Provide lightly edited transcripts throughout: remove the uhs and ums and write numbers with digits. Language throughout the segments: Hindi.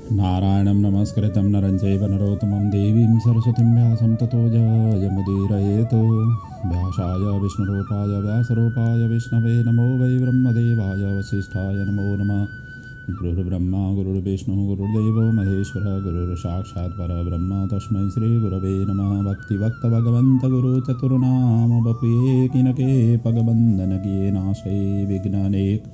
नारायणं नमस्कृतं नरं चैव नरोत्तमं देवीं सरस्वतीं व्यासं ततो जयमुदीरयेत्। व्यासाय विष्णुरूपाय व्यासरूपाय विष्णवे नमो वै ब्रह्मदेवाय वसिष्ठाय नमो नमः। गुरुर्ब्रह्मा गुरुर्विष्णुः गुरुर्देवो महेश्वरः गुरुर्साक्षात् परब्रह्म तस्मै श्रीगुरवे नमः। भक्तिभक्त भगवन्त गुरु चतुर्नाम बपुये किनके पगबंधन किए नाशे विघ्ननेक।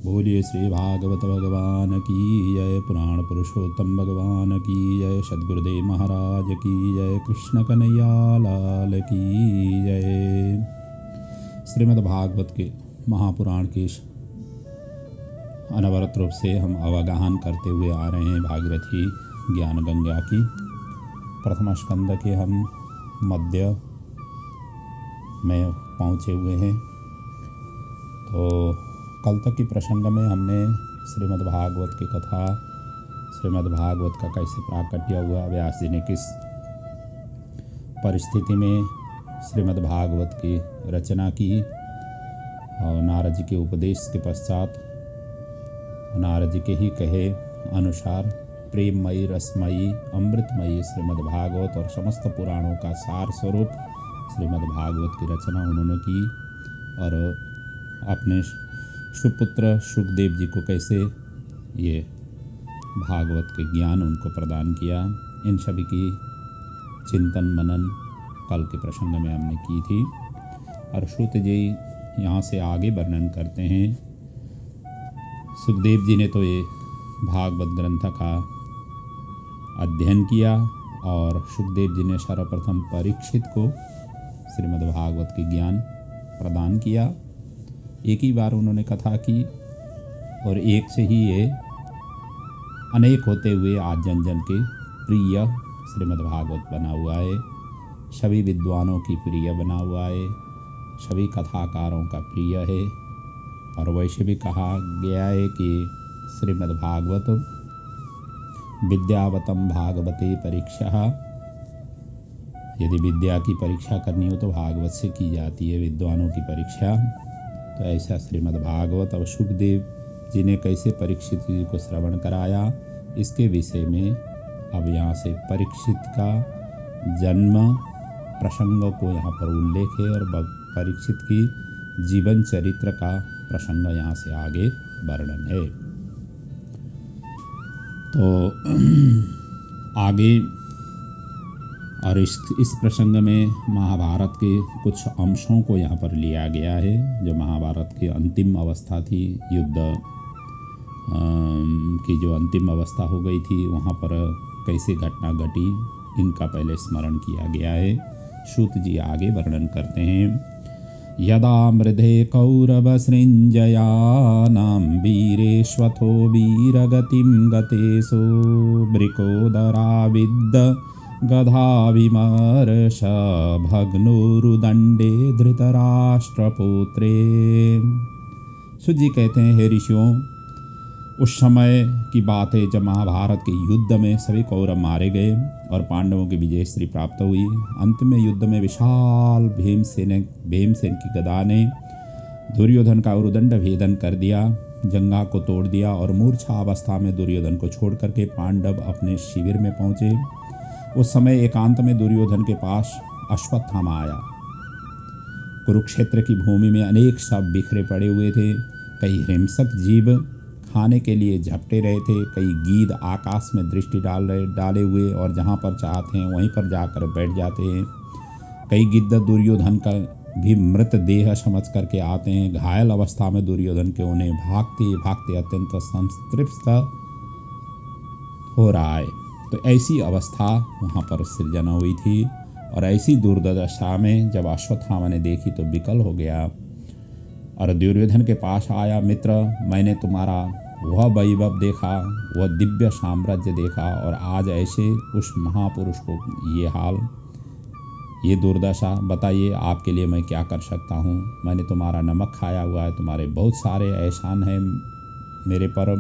बोलिए श्री भागवत भगवान की जय। पुराण पुरुषोत्तम भगवान की जय। सद्गुरुदेव महाराज की जय। कृष्ण कन्हैया लाल की जय। श्रीमद् भागवत के महापुराण के अनवरत रूप से हम अवगाहन करते हुए आ रहे हैं भागीरथी ज्ञान गंगा की। प्रथम स्कंद के हम मध्य में पहुँचे हुए हैं। तो कल तक की प्रसंग में हमने श्रीमद् भागवत की कथा, श्रीमद् भागवत का कैसे प्राकट्य हुआ, व्यास जी ने किस परिस्थिति में श्रीमद् भागवत की रचना की, और नारद जी के उपदेश के पश्चात नारद जी के ही कहे अनुसार प्रेममयी रसमयी अमृतमयी श्रीमद् भागवत और समस्त पुराणों का सार स्वरूप श्रीमद् भागवत की रचना उन्होंने की, और अपने सुपुत्र सुखदेव जी को कैसे ये भागवत के ज्ञान उनको प्रदान किया। इन सभी की चिंतन मनन कल के प्रसंग में हमने की थी। और सूत जी यहाँ से आगे वर्णन करते हैं। सुखदेव जी ने तो ये भागवत ग्रंथ का अध्ययन किया, और सुखदेव जी ने सर्वप्रथम परीक्षित को श्रीमद् भागवत के ज्ञान प्रदान किया। एक ही बार उन्होंने कथा की, और एक से ही ये अनेक होते हुए आज जन जन के प्रिय श्रीमद् भागवत बना हुआ है। सभी विद्वानों की प्रिय बना हुआ है, सभी कथाकारों का प्रिय है। और वैसे भी कहा गया है कि श्रीमद् भागवत विद्यावतम भागवते परीक्षा। यदि विद्या की परीक्षा करनी हो तो भागवत से की जाती है, विद्वानों की परीक्षा। तो ऐसा श्रीमद् भागवत और सुखदेव जी ने कैसे परीक्षित जी को श्रवण कराया, इसके विषय में अब यहाँ से परीक्षित का जन्म प्रसंग को यहाँ पर उल्लेख है, और परीक्षित की जीवन चरित्र का प्रसंग यहाँ से आगे वर्णन है। तो आगे और इस प्रसंग में महाभारत के कुछ अंशों को यहाँ पर लिया गया है, जो महाभारत की अंतिम अवस्था थी, युद्ध की जो अंतिम अवस्था हो गई थी, वहाँ पर कैसे घटना घटी, इनका पहले स्मरण किया गया है। सूत जी आगे वर्णन करते हैं। यदा मृधे कौरवसृञ्जयानां वीरेष्वथो वीरगतिं गतेषु वृकोदराविद्ध गधाविमर्श भग्नुरुदंडे धृतराष्ट्रपुत्रे। सुत जी कहते हैं, हे ऋषियों, उस समय की बात है जब महाभारत के युद्ध में सभी कौरव मारे गए और पांडवों की विजय श्री प्राप्त हुई। अंत में युद्ध में विशाल भीमसेन की गदा ने दुर्योधन का उरुदंड भेदन कर दिया, जंगा को तोड़ दिया, और मूर्छा अवस्था में दुर्योधन को छोड़ करके पांडव अपने शिविर में पहुँचे। उस समय एकांत में दुर्योधन के पास अश्वत्थामा आया। कुरुक्षेत्र की भूमि में अनेक शव बिखरे पड़े हुए थे। कई हिंसक जीव खाने के लिए झपटे रहे थे, कई गीध आकाश में दृष्टि डाले हुए और जहाँ पर चाहते हैं वहीं पर जाकर बैठ जाते हैं। कई गिद्ध दुर्योधन का भी मृत देह समझ करके आते हैं। घायल अवस्था में दुर्योधन के उन्हें भागते भागते अत्यंत संतृप्त हो रहा है। तो ऐसी अवस्था वहाँ पर सृजना हुई थी, और ऐसी दुर्दशा में जब अश्वत्थामा ने देखी तो विकल हो गया, और दुर्योधन के पास आया, मित्र, मैंने तुम्हारा वह वैभव देखा, वह दिव्य साम्राज्य देखा, और आज ऐसे उस महापुरुष को ये हाल, ये दुर्दशा, बताइए आपके लिए मैं क्या कर सकता हूँ। मैंने तुम्हारा नमक खाया हुआ है, तुम्हारे बहुत सारे एहसान हैं मेरे पर,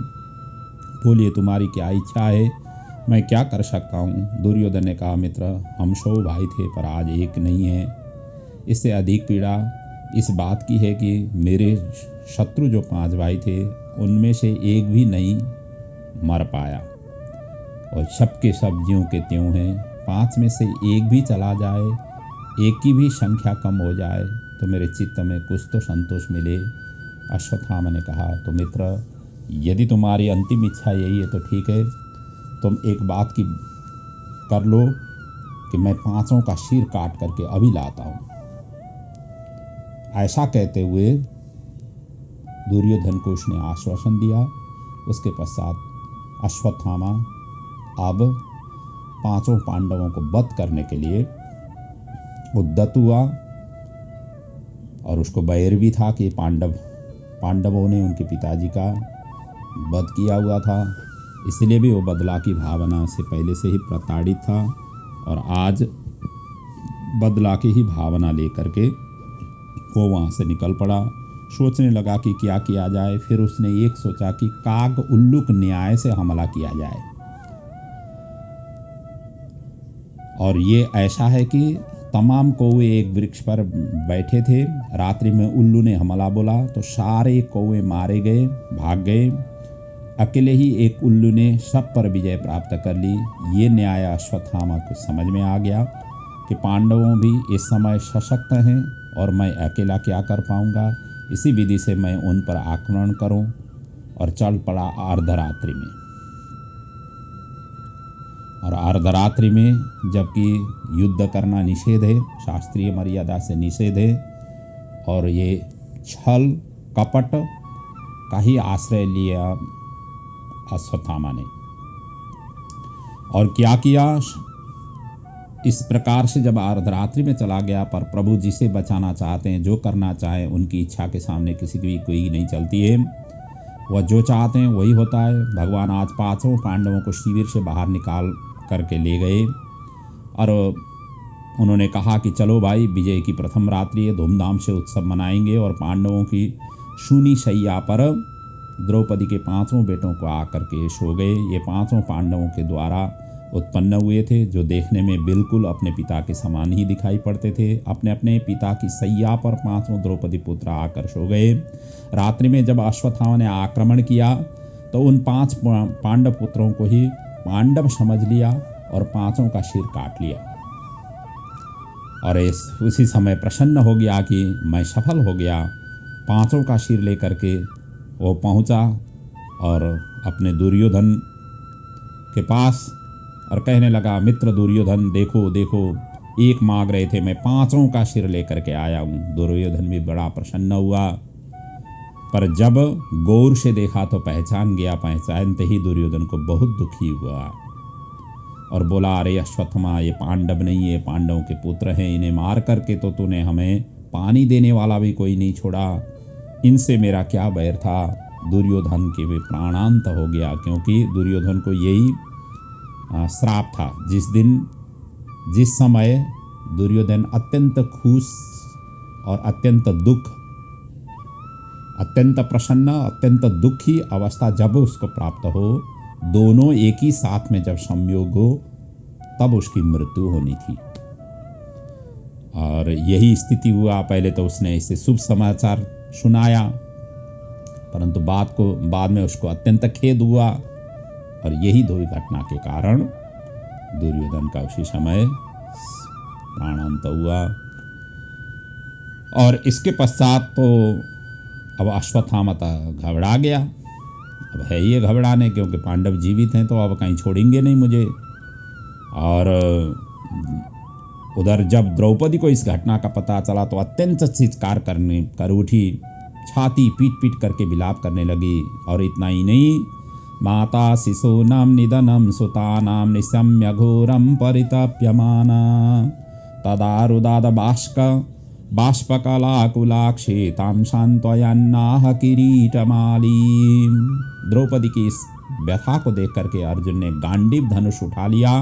बोलिए तुम्हारी क्या इच्छा है, मैं क्या कर सकता हूँ। दुर्योधन ने कहा, मित्र, हम 100 भाई थे पर आज एक नहीं है। इससे अधिक पीड़ा इस बात की है कि मेरे शत्रु जो 5 भाई थे उनमें से एक भी नहीं मर पाया। और सबके सब ज्यों के त्यों हैं। 5 में से एक भी चला जाए, एक की भी संख्या कम हो जाए तो मेरे चित्त में कुछ तो संतोष मिले। अश्वत्थामा ने कहा, तो मित्र, यदि तुम्हारी अंतिम इच्छा यही है तो ठीक है, तुम एक बात की कर लो कि मैं 5 का सिर काट करके अभी लाता हूँ। ऐसा कहते हुए दुर्योधन को उसने आश्वासन दिया। उसके पश्चात अश्वत्थामा अब 5 पांडवों को वध करने के लिए उद्यत हुआ। और उसको बैर भी था कि पांडवों ने उनके पिताजी का वध किया हुआ था, इसलिए भी वो बदला की भावना से पहले से ही प्रताड़ित था। और आज बदला की ही भावना लेकर के वो वहाँ से निकल पड़ा। सोचने लगा कि क्या किया जाए। फिर उसने एक सोचा कि काग उल्लुक न्याय से हमला किया जाए। और ये ऐसा है कि तमाम कौवे एक वृक्ष पर बैठे थे। रात्रि में उल्लू ने हमला बोला तो सारे कौवे मारे गए, भाग गए। अकेले ही एक उल्लू ने सब पर विजय प्राप्त कर ली। ये न्याय अश्वत्थामा को समझ में आ गया कि पांडवों भी इस समय सशक्त हैं और मैं अकेला क्या कर पाऊंगा। इसी विधि से मैं उन पर आक्रमण करूं और चल पड़ा अर्धरात्रि में। और अर्धरात्रि में, जबकि युद्ध करना निषेध है, शास्त्रीय मर्यादा से निषेध है, और ये छल कपट का ही आश्रय लिया अश्वत्थामा ने। और क्या किया, इस प्रकार से जब अर्धरात्रि में चला गया, पर प्रभु जिसे बचाना चाहते हैं, जो करना चाहे, उनकी इच्छा के सामने किसी की कोई नहीं चलती है। वह जो चाहते हैं वही होता है। भगवान आज 5 पांडवों को शिविर से बाहर निकाल करके ले गए और उन्होंने कहा कि चलो भाई, विजय की प्रथम रात्रि है, धूमधाम से उत्सव मनाएंगे। और पांडवों की शूनी शैया पर द्रौपदी के 5 बेटों को आकर के सो गए। ये 5 पांडवों के द्वारा उत्पन्न हुए थे, जो देखने में बिल्कुल अपने पिता के समान ही दिखाई पड़ते थे। अपने अपने पिता की सैया पर 5 द्रौपदी पुत्र आकर सो गए। रात्रि में जब अश्वत्थामा ने आक्रमण किया तो उन 5 पांडव पुत्रों को ही पांडव समझ लिया और 5 का सिर काट लिया। और उसी समय प्रसन्न हो गया कि मैं सफल हो गया। 5 का सिर लेकर के वो पहुंचा और अपने दुर्योधन के पास और कहने लगा, मित्र दुर्योधन, देखो देखो, एक मांग रहे थे, मैं 5 का सिर लेकर के आया हूँ। दुर्योधन भी बड़ा प्रसन्न हुआ, पर जब गौर से देखा तो पहचान गया। पहचानते ही दुर्योधन को बहुत दुखी हुआ और बोला, अरे अश्वत्थामा, ये पांडव नहीं, ये पांडवों के पुत्र हैं। इन्हें मार करके तो तूने हमें पानी देने वाला भी कोई नहीं छोड़ा। इनसे मेरा क्या बैर था। दुर्योधन के भी प्राणांत हो गया, क्योंकि दुर्योधन को यही श्राप था। जिस समय दुर्योधन अत्यंत खुश और अत्यंत दुख, अत्यंत प्रसन्न, अत्यंत दुखी अवस्था जब उसको प्राप्त हो, दोनों एक ही साथ में जब संयोग हो, तब उसकी मृत्यु होनी थी। और यही स्थिति हुआ। पहले तो उसने इसे शुभ समाचार सुनाया, परंतु बाद में उसको अत्यंत खेद हुआ। और यही 2 घटना के कारण दुर्योधन का उसी समय प्राणांत हुआ। और इसके पश्चात तो अब अश्वत्थामा घबरा गया। अब है ये घबराने, क्योंकि पांडव जीवित हैं तो अब कहीं छोड़ेंगे नहीं मुझे। और उधर जब द्रौपदी को इस घटना का पता चला तो अत्यंत चित्कार कर उठी, छाती पीट पीट करके विलाप करने लगी। और इतना ही नहीं, माता शिशूनां निधनं सुतानां निशम्य घोरं परितप्यमाना तदा रुदाद बाष्पकलाकुलाक्षी तां सांत्वयन्नाह किरीटमाली। द्रौपदी की इस व्यथा को देख करके अर्जुन ने गांडीव धनुष उठा लिया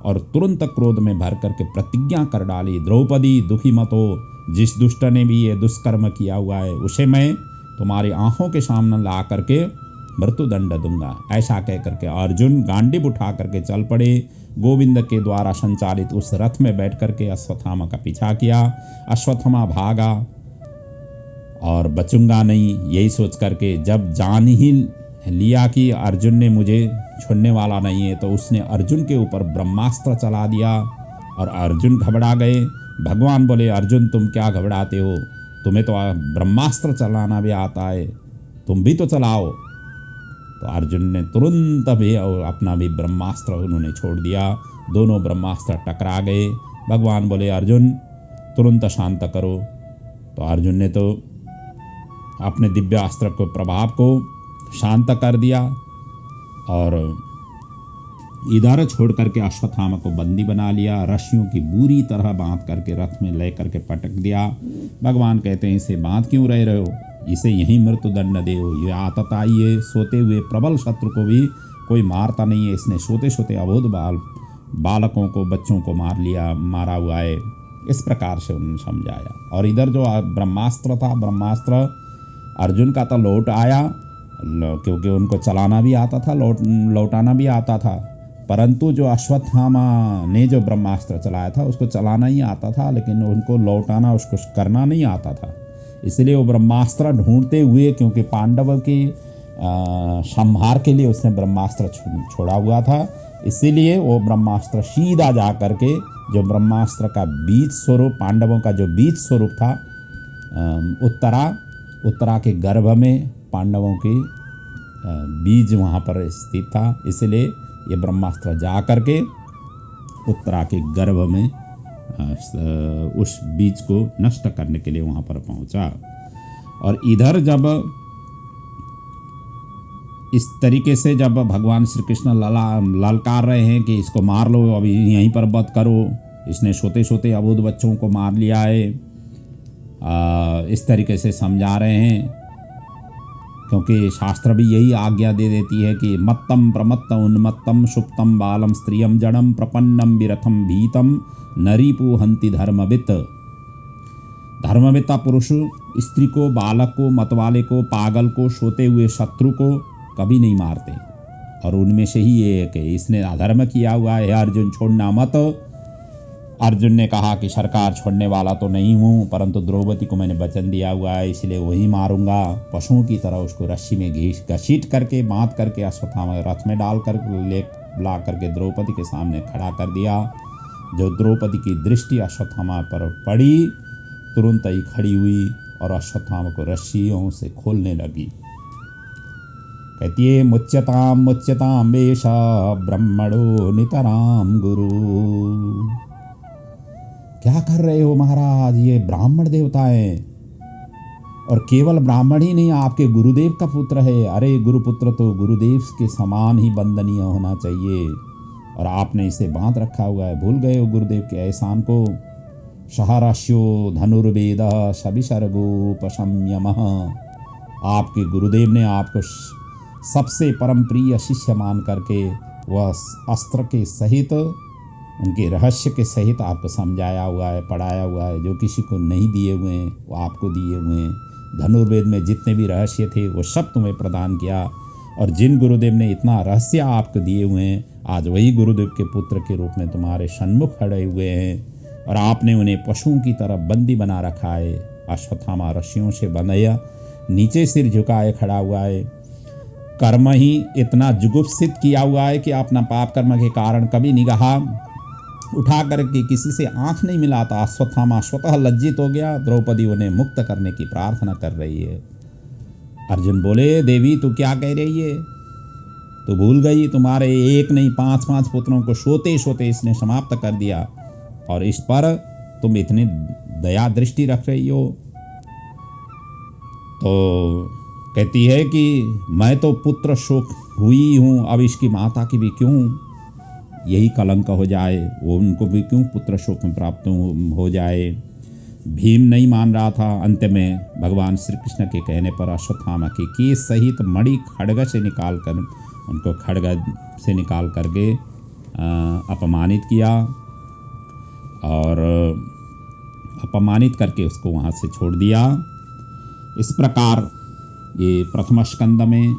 और तुरंत क्रोध में भर करके प्रतिज्ञा कर डाली, द्रौपदी दुखी मत हो, जिस दुष्ट ने भी ये दुष्कर्म किया हुआ है उसे मैं तुम्हारी आंखों के सामने ला करके मृत्युदंड दूंगा। ऐसा कह करके अर्जुन गांडीव उठा करके चल पड़े। गोविंद के द्वारा संचालित उस रथ में बैठ करके अश्वत्थामा का पीछा किया। अश्वत्थामा भागा और बचूंगा नहीं, यही सोच करके जब जान ही लिया कि अर्जुन ने मुझे छोड़ने वाला नहीं है, तो उसने अर्जुन के ऊपर ब्रह्मास्त्र चला दिया और अर्जुन घबरा गए। भगवान बोले, अर्जुन तुम क्या घबराते हो, तुम्हें तो ब्रह्मास्त्र चलाना भी आता है, तुम भी तो चलाओ। तो अर्जुन ने तुरंत भी अपना भी ब्रह्मास्त्र उन्होंने छोड़ दिया। दोनों ब्रह्मास्त्र टकरा गए। भगवान बोले, अर्जुन तुरंत शांत करो। तो अर्जुन ने तो अपने दिव्य अस्त्र को प्रभाव को शांत कर दिया और इधर छोड़ करके अश्वत्थामा को बंदी बना लिया। रस्सियों की बुरी तरह बांध करके रथ में ले करके पटक दिया। भगवान कहते हैं, इसे बांध क्यों रह रहे हो, इसे यहीं मृत्यु दंड दे। ये आतताई है, सोते हुए प्रबल शत्रु को भी कोई मारता नहीं है, इसने सोते सोते अबोध बालकों को, बच्चों को मारा हुआ है। इस प्रकार से उन्होंने समझाया। और इधर जो ब्रह्मास्त्र था, ब्रह्मास्त्र अर्जुन का तो लौट आया, क्योंकि उनको चलाना भी आता था, लौटाना भी आता था। परंतु जो अश्वत्थामा ने जो ब्रह्मास्त्र चलाया था उसको चलाना ही आता था, लेकिन उनको लौटाना, उसको करना नहीं आता था। इसलिए वो ब्रह्मास्त्र ढूंढते हुए, क्योंकि पांडवों के संहार के लिए उसने ब्रह्मास्त्र छोड़ा हुआ था, इसीलिए वो ब्रह्मास्त्र सीधा जा करके जो ब्रह्मास्त्र का बीज स्वरूप, पांडवों का जो बीज स्वरूप था, उत्तरा के गर्भ में पांडवों के बीज वहाँ पर स्थित था। इसलिए ये ब्रह्मास्त्र जा करके उत्तरा के गर्भ में उस बीज को नष्ट करने के लिए वहाँ पर पहुँचा। और इधर जब इस तरीके से जब भगवान श्री कृष्ण ललकार रहे हैं कि इसको मार लो, अभी यहीं पर वध करो, इसने सोते सोते अबोध बच्चों को मार लिया है, इस तरीके से समझा रहे हैं। क्योंकि शास्त्र भी यही आज्ञा दे देती है कि मत्तम प्रमत्तम उन्मत्तम सुप्तम बालम स्त्रियम जड़म प्रपन्नम विरथम भीतम नरीपु हंति धर्मवित। धर्मविता पुरुष स्त्री को, बालक को, मतवाले को, पागल को, सोते हुए शत्रु को कभी नहीं मारते। और उनमें से ही ये है कि इसने अधर्म किया हुआ है, अर्जुन छोड़ना मत। अर्जुन ने कहा कि सरकार छोड़ने वाला तो नहीं हूँ, परंतु द्रौपदी को मैंने वचन दिया हुआ है, इसलिए वही मारूंगा। पशुओं की तरह उसको रस्सी में घसीट करके, बांध करके अश्वत्थामा रथ में डाल कर ला करके द्रौपदी के सामने खड़ा कर दिया। जो द्रौपदी की दृष्टि अश्वत्थामा पर पड़ी, तुरंत ही खड़ी हुई और अश्वत्थामा को रस्सियों से खोलने लगी। कहती है, मुच्यताम मुच्यताम वेशा ब्रह्मणो नितराम गुरु। क्या कर रहे हो महाराज, ये ब्राह्मण देवता है, और केवल ब्राह्मण ही नहीं, आपके गुरुदेव का पुत्र है। अरे गुरुपुत्र तो गुरुदेव के समान ही वंदनीय होना चाहिए, और आपने इसे बांध रखा हुआ है। भूल गए हो गुरुदेव के एहसान को। सहराश्यो धनुर्वेद सविसर्गोपशम्यमः। आपके गुरुदेव ने आपको सबसे परम प्रिय शिष्य मान करके वह अस्त्र के सहित, उनके रहस्य के सहित आपको समझाया हुआ है, पढ़ाया हुआ है। जो किसी को नहीं दिए हुए हैं वो आपको दिए हुए हैं। धनुर्वेद में जितने भी रहस्य थे वो सब तुम्हें प्रदान किया, और जिन गुरुदेव ने इतना रहस्य आपको दिए हुए हैं, आज वही गुरुदेव के पुत्र के रूप में तुम्हारे सन्मुख खड़े हुए हैं, और आपने उन्हें पशुओं की तरह बंदी बना रखा है। अश्वत्थामा रस्सियों से बंधाया, नीचे सिर झुकाए खड़ा हुआ है। कर्म ही इतना जुगुप्सित किया हुआ है कि अपना पाप कर्म के कारण कभी निगाह उठा करके किसी से आंख नहीं मिलाता। अश्वत्थामा स्वतः लज्जित हो गया। द्रौपदी उन्हें मुक्त करने की प्रार्थना कर रही है। अर्जुन बोले, देवी तू क्या कह रही है, तू भूल गई, तुम्हारे एक नहीं 5-5 पुत्रों को सोते सोते इसने समाप्त कर दिया, और इस पर तुम इतनी दया दृष्टि रख रही हो। तो कहती है कि मैं तो पुत्र शोक हुई हूँ, अब इसकी माता की भी क्यों यही कलंक हो जाए, वो उनको भी क्यों पुत्र शोक में प्राप्त हो जाए। भीम नहीं मान रहा था। अंत में भगवान श्री कृष्ण के कहने पर अश्वत्थामा के केस सहित मणि खड्ग से निकाल कर, उनको खड्ग से निकाल करके अपमानित किया, और अपमानित करके उसको वहाँ से छोड़ दिया। इस प्रकार ये प्रथम स्कंद में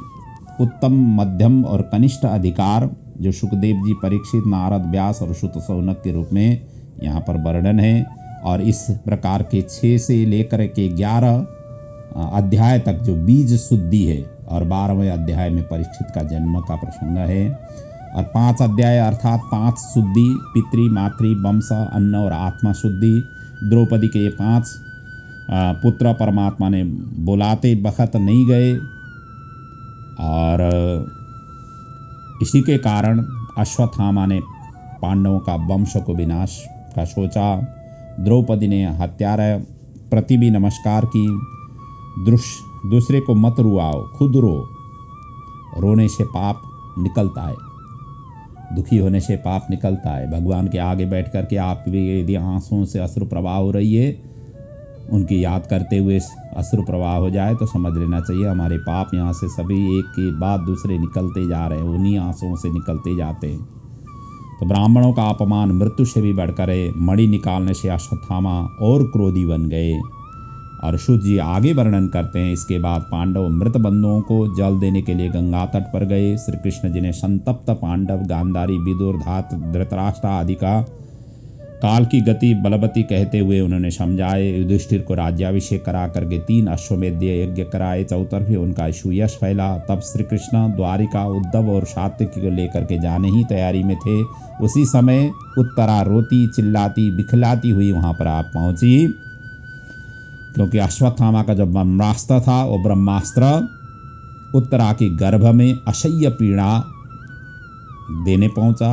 उत्तम, मध्यम और कनिष्ठ अधिकार जो सुखदेव जी, परीक्षित, नारद, व्यास और सुत सौनक के रूप में यहाँ पर वर्णन है। और इस प्रकार के 6 से लेकर के 11 अध्याय तक जो बीज शुद्धि है, और 12वें अध्याय में परीक्षित का जन्म का प्रसंग है। और 5 अध्याय अर्थात 5 शुद्धि, पितृ मातृ वंश अन्न और आत्मा शुद्धि। द्रौपदी के ये 5 पुत्र परमात्मा ने बुलाते बखत नहीं गए और इसी के कारण अश्वत्थामा ने पांडवों का वंश को विनाश का सोचा। द्रौपदी ने हत्यारा प्रति भी नमस्कार की। दूसरे को मत रुआओ, खुद रो, रोने से पाप निकलता है, दुखी होने से पाप निकलता है। भगवान के आगे बैठ कर के आप भी यदि आंसुओं से अश्रु प्रवाह हो रही है, उनकी याद करते हुए अश्रु प्रवाह हो जाए तो समझ लेना चाहिए हमारे पाप यहाँ से सभी एक के बाद दूसरे निकलते जा रहे हैं, उन्हीं आंसुओं से निकलते जाते हैं। तो ब्राह्मणों का अपमान मृत्यु से भी बढ़कर है। मणि निकालने से अश्वत्थामा और क्रोधी बन गए। और शुद्ध जी आगे वर्णन करते हैं। इसके बाद पांडव मृत बंधुओं को जल देने के लिए गंगा तट पर गए। श्री कृष्ण जी ने संतप्त पांडव, गांधारी, विदुर, धृतराष्ट्र आदि का काल की गति बलवती कहते हुए उन्होंने समझाए। युधिष्ठिर को राज्याभिषेक करा करके 3 अश्वमेध यज्ञ कराए। चौतरफे उनका सुयश फैला। तब श्री कृष्ण द्वारिका उद्धव और सात्विकी को लेकर के जाने ही तैयारी में थे। उसी समय उत्तरा रोती चिल्लाती बिखलाती हुई वहाँ पर आप पहुँची, क्योंकि अश्वत्थामा का जो ब्रह्मास्त्र था वो ब्रह्मास्त्र उत्तरा के गर्भ में असह्य पीड़ा देने पहुंचा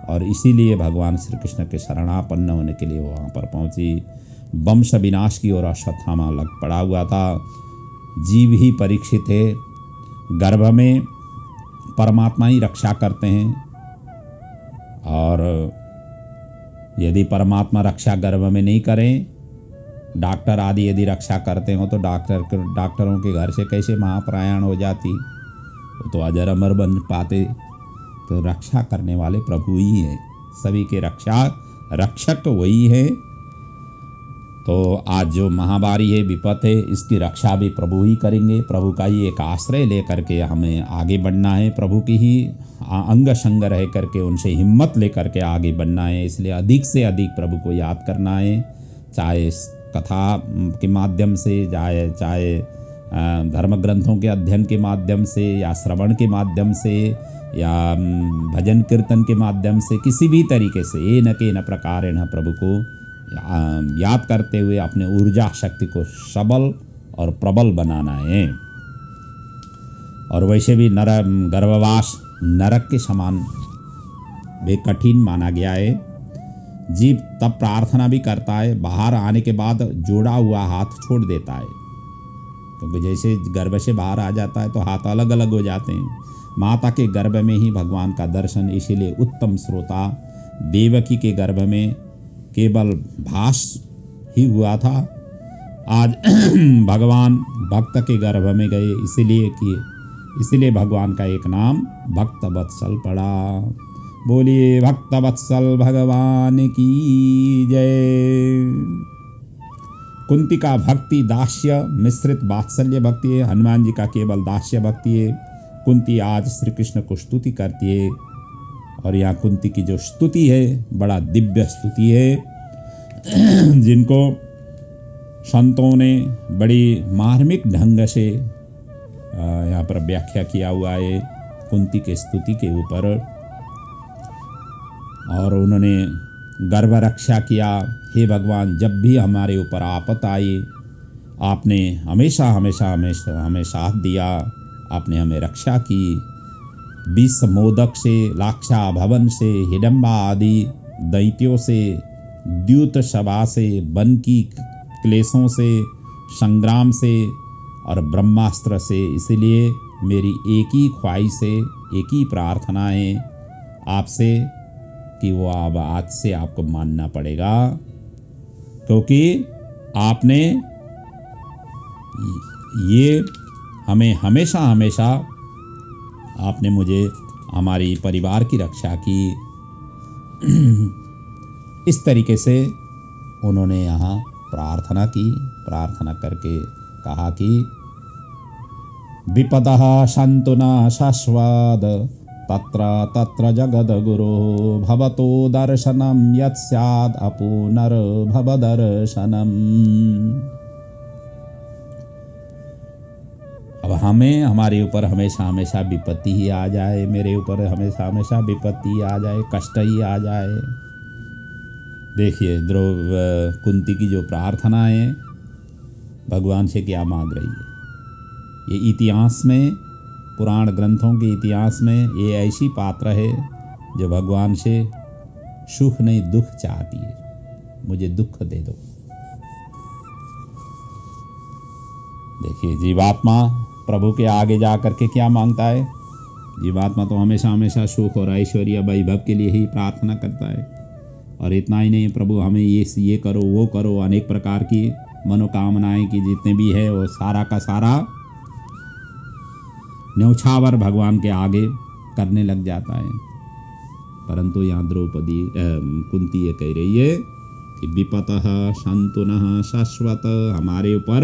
और इसीलिए भगवान श्री कृष्ण के शरणापन्न होने के लिए वहाँ पर पहुंची। वंश विनाश की ओर अश्वत्थामा लग पड़ा हुआ था। जीव ही परीक्षित है, गर्भ में परमात्मा ही रक्षा करते हैं और यदि परमात्मा रक्षा गर्भ में नहीं करें, डॉक्टर आदि यदि रक्षा करते हो तो डॉक्टरों के घर से कैसे महाप्रयाण हो जाती, वो तो अजर अमर बन पाते। तो रक्षा करने वाले प्रभु ही हैं, सभी के रक्षक वही है। तो आज जो महामारी है, विपत है, इसकी रक्षा भी प्रभु ही करेंगे। प्रभु का ही एक आश्रय लेकर के हमें आगे बढ़ना है, प्रभु की ही अंग संग रह करके उनसे हिम्मत लेकर के आगे बढ़ना है। इसलिए अधिक से अधिक प्रभु को याद करना है, चाहे कथा के माध्यम से, चाहे धर्म ग्रंथों के अध्ययन के माध्यम से, या श्रवण के माध्यम से, या भजन कीर्तन के माध्यम से, किसी भी तरीके से न के न प्रकार न प्रभु को याद करते हुए अपने ऊर्जा शक्ति को सबल और प्रबल बनाना है। और वैसे भी गर्भवास नरक के समान भी कठिन माना गया है। जीव तब प्रार्थना भी करता है, बाहर आने के बाद जोड़ा हुआ हाथ छोड़ देता है, क्योंकि जैसे गर्भ से बाहर आ जाता है तो हाथ अलग अलग हो जाते हैं। माता के गर्भ में ही भगवान का दर्शन, इसीलिए उत्तम श्रोता देवकी के गर्भ में केवल भास ही हुआ था, आज भगवान भक्त के गर्भ में गए, इसीलिए भगवान का एक नाम भक्त वत्सल पड़ा। बोलिए भक्त वत्सल भगवान की जय। कुंती का भक्ति दास्य मिश्रित वात्सल्य भक्ति है, हनुमान जी का केवल दास्य भक्ति है। कुंती आज श्री कृष्ण को स्तुति करती है और यहाँ कुंती की जो स्तुति है बड़ा दिव्य स्तुति है, जिनको संतों ने बड़ी मार्मिक ढंग से यहाँ पर व्याख्या किया हुआ है कुंती के स्तुति के ऊपर। और उन्होंने गर्भ रक्षा किया। हे भगवान, जब भी हमारे ऊपर आपत आई, आपने हमेशा हमेशा हमेशा हमें साथ दिया, आपने हमें रक्षा की। विष मोदक से, लाक्षा भवन से, हिडम्बा आदि दैत्यों से, द्यूत सभा से, वन की क्लेशों से, संग्राम से और ब्रह्मास्त्र से। इसलिए मेरी एक ही ख्वाहिश है, एक ही प्रार्थना है आपसे कि वो अब आज से आपको मानना पड़ेगा, क्योंकि आपने ये हमें हमेशा हमेशा आपने मुझे हमारी परिवार की रक्षा की। इस तरीके से उन्होंने यहाँ प्रार्थना की। प्रार्थना करके कहा कि विपदः सन्तु न शाश्वत तत्र तत्र जगद्गुरो भवतो दर्शनं यत् स्यात् अपुनर्भवदर्शनम्। अब हमें हमारे ऊपर हमेशा हमेशा विपत्ति ही आ जाए, मेरे ऊपर हमेशा हमेशा विपत्ति आ जाए, कष्ट ही आ जाए। देखिए कुंती की जो प्रार्थना है भगवान से क्या मांग रही है। ये इतिहास में, पुराण ग्रंथों के इतिहास में ये ऐसी पात्र है जो भगवान से सुख नहीं दुख चाहती है। मुझे दुख दे दो। देखिए जीवात्मा प्रभु के आगे जा कर के क्या मांगता है। जीवात्मा तो हमेशा हमेशा सुख और ऐश्वर्य वैभव के लिए ही प्रार्थना करता है। और इतना ही नहीं, प्रभु हमें ये करो वो करो, अनेक प्रकार की मनोकामनाएं की जितने भी है वो सारा का सारा न्यौछावर भगवान के आगे करने लग जाता है। परंतु यहाँ द्रौपदी कुंती ये कह रही है कि विपतः शंतुनः शाश्वत, हमारे ऊपर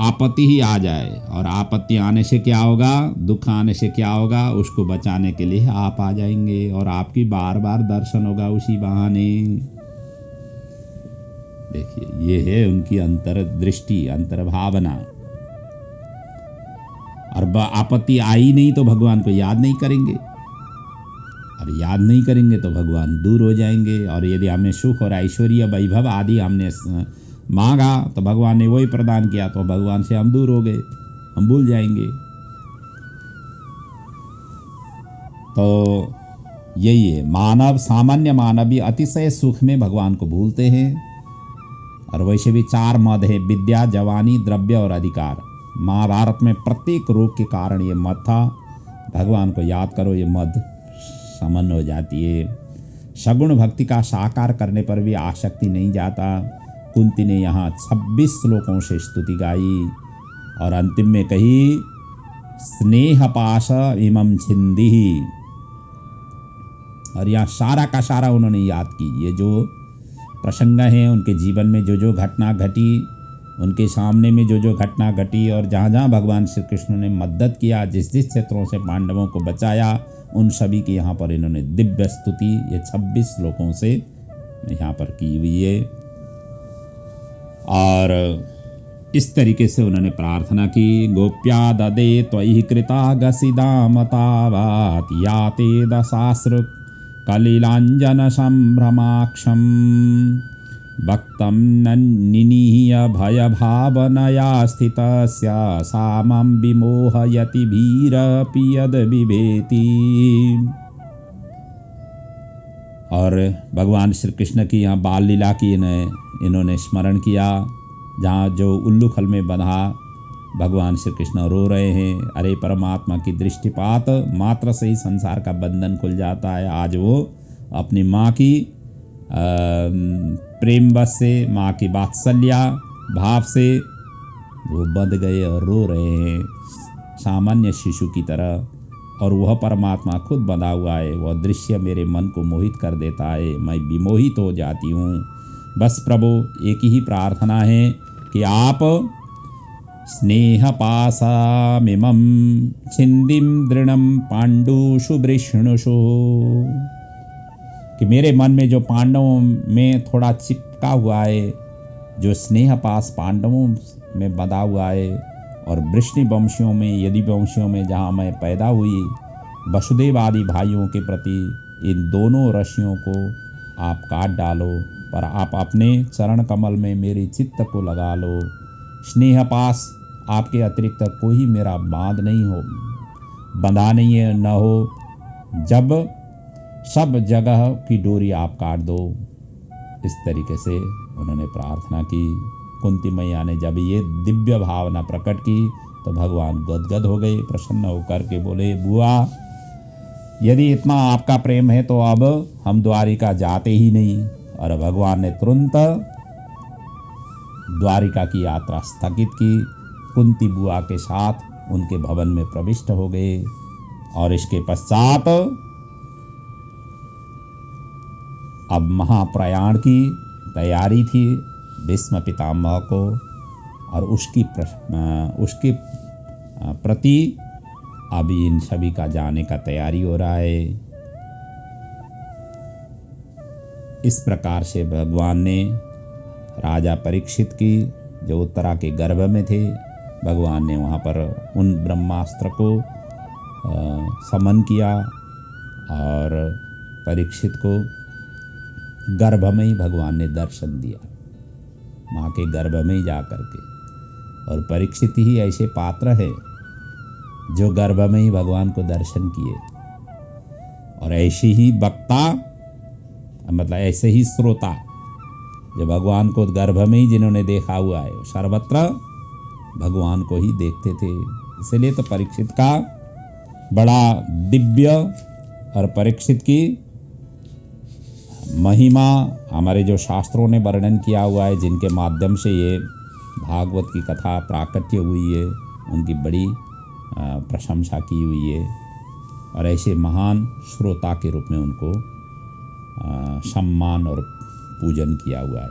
आपत्ति ही आ जाए और आपत्ति आने से क्या होगा, दुख आने से क्या होगा, उसको बचाने के लिए आप आ जाएंगे और आपकी बार बार दर्शन होगा उसी बहाने। देखिए ये है उनकी अंतर्दृष्टि, अंतर्भावना। और आपत्ति आई नहीं तो भगवान को याद नहीं करेंगे, और याद नहीं करेंगे तो भगवान दूर हो जाएंगे। और यदि हमें सुख और ऐश्वर्य वैभव आदि हमने मांगा तो भगवान ने वही प्रदान किया, तो भगवान से हम दूर हो गए, हम भूल जाएंगे। तो यही है, मानव, सामान्य मानव भी अतिशय सुख में भगवान को भूलते हैं। और वैसे भी 4 मद है, विद्या, जवानी, द्रव्य और अधिकार। महाभारत में प्रत्येक रोग के कारण ये मद था। भगवान को याद करो, ये मद समन हो जाती है। सगुण भक्ति का साकार करने पर भी आसक्ति नहीं जाता। कुंती ने यहाँ 26 श्लोकों से स्तुति गाई और अंतिम में कही स्नेह पाश इमं छिंदी। और यहाँ सारा का सारा उन्होंने याद की। ये जो प्रसंग हैं उनके जीवन में जो जो घटना घटी, उनके सामने में जो जो घटना घटी, और जहाँ जहाँ भगवान श्री कृष्ण ने मदद किया, जिस जिस क्षेत्रों से पांडवों को बचाया, उन सभी की यहाँ पर इन्होंने दिव्य स्तुति ये 26 श्लोकों से यहाँ पर की हुई है। और इस तरीके से उन्होंने प्रार्थना की, गोप्या ददे त्वयि कृता गसिदामतावात याते दशाश्रु कलिलांजन संभ्रमाक्षम भक्तं निनीय भय भावनया स्थितस्य सामं विमोहयति भीरपि यद बिभेति। और भगवान श्री कृष्ण की यहाँ बाल लीला की इन्होंने स्मरण किया, जहाँ जो उल्लूखल में बंधा भगवान श्री कृष्ण रो रहे हैं। अरे परमात्मा की दृष्टिपात मात्र से ही संसार का बंधन खुल जाता है। आज वो अपनी माँ की प्रेम बस से, माँ की वात्सल्या भाव से वो बंध गए और रो रहे हैं सामान्य शिशु की तरह। और वह परमात्मा खुद बंधा हुआ है। वह दृश्य मेरे मन को मोहित कर देता है, मैं विमोहित हो जाती हूँ। बस प्रभु एक ही प्रार्थना है कि आप स्नेह पासामिमं छिंदिम दृढ़म पांडुषु वृष्णुषु, कि मेरे मन में जो पांडवों में थोड़ा चिपका हुआ है, जो स्नेह पास पांडवों में बंधा हुआ है, और वृष्णि वंशियों में, यदि वंशियों में जहाँ मैं पैदा हुई, वसुदेव आदि भाइयों के प्रति इन दोनों रस्सियों को आप काट डालो, पर आप अपने चरण कमल में मेरी चित्त को लगा लो। स्नेह पास आपके अतिरिक्त कोई मेरा बांध नहीं हो, बंधा नहीं है, न हो, जब सब जगह की डोरी आप काट दो। इस तरीके से उन्होंने प्रार्थना की। कुंती मैया ने जब ये दिव्य भावना प्रकट की तो भगवान गदगद हो गए, प्रसन्न होकर के बोले, बुआ यदि इतना आपका प्रेम है तो अब हम द्वारिका जाते ही नहीं। और भगवान ने तुरंत द्वारिका की यात्रा स्थगित की, कुंती बुआ के साथ उनके भवन में प्रविष्ट हो गए। और इसके पश्चात अब महाप्रयाण की तैयारी थी भीष्म पितामह को, और उसके प्रति अभी इन सभी का जाने का तैयारी हो रहा है। इस प्रकार से भगवान ने राजा परीक्षित की, जो उत्तरा के गर्भ में थे, भगवान ने वहाँ पर उन ब्रह्मास्त्र को समन किया और परीक्षित को गर्भ में ही भगवान ने दर्शन दिया, माँ के गर्भ में ही जा कर के। और परीक्षित ही ऐसे पात्र है जो गर्भ में ही भगवान को दर्शन किए, और ऐसे ही वक्ता मतलब ऐसे ही श्रोता जो भगवान को गर्भ में ही जिन्होंने देखा हुआ है, सर्वत्र भगवान को ही देखते थे। इसलिए तो परीक्षित का बड़ा दिव्य और परीक्षित की महिमा हमारे जो शास्त्रों ने वर्णन किया हुआ है, जिनके माध्यम से ये भागवत की कथा प्राकट्य हुई है, उनकी बड़ी प्रशंसा की हुई है और ऐसे महान श्रोता के रूप में उनको सम्मान और पूजन किया हुआ है।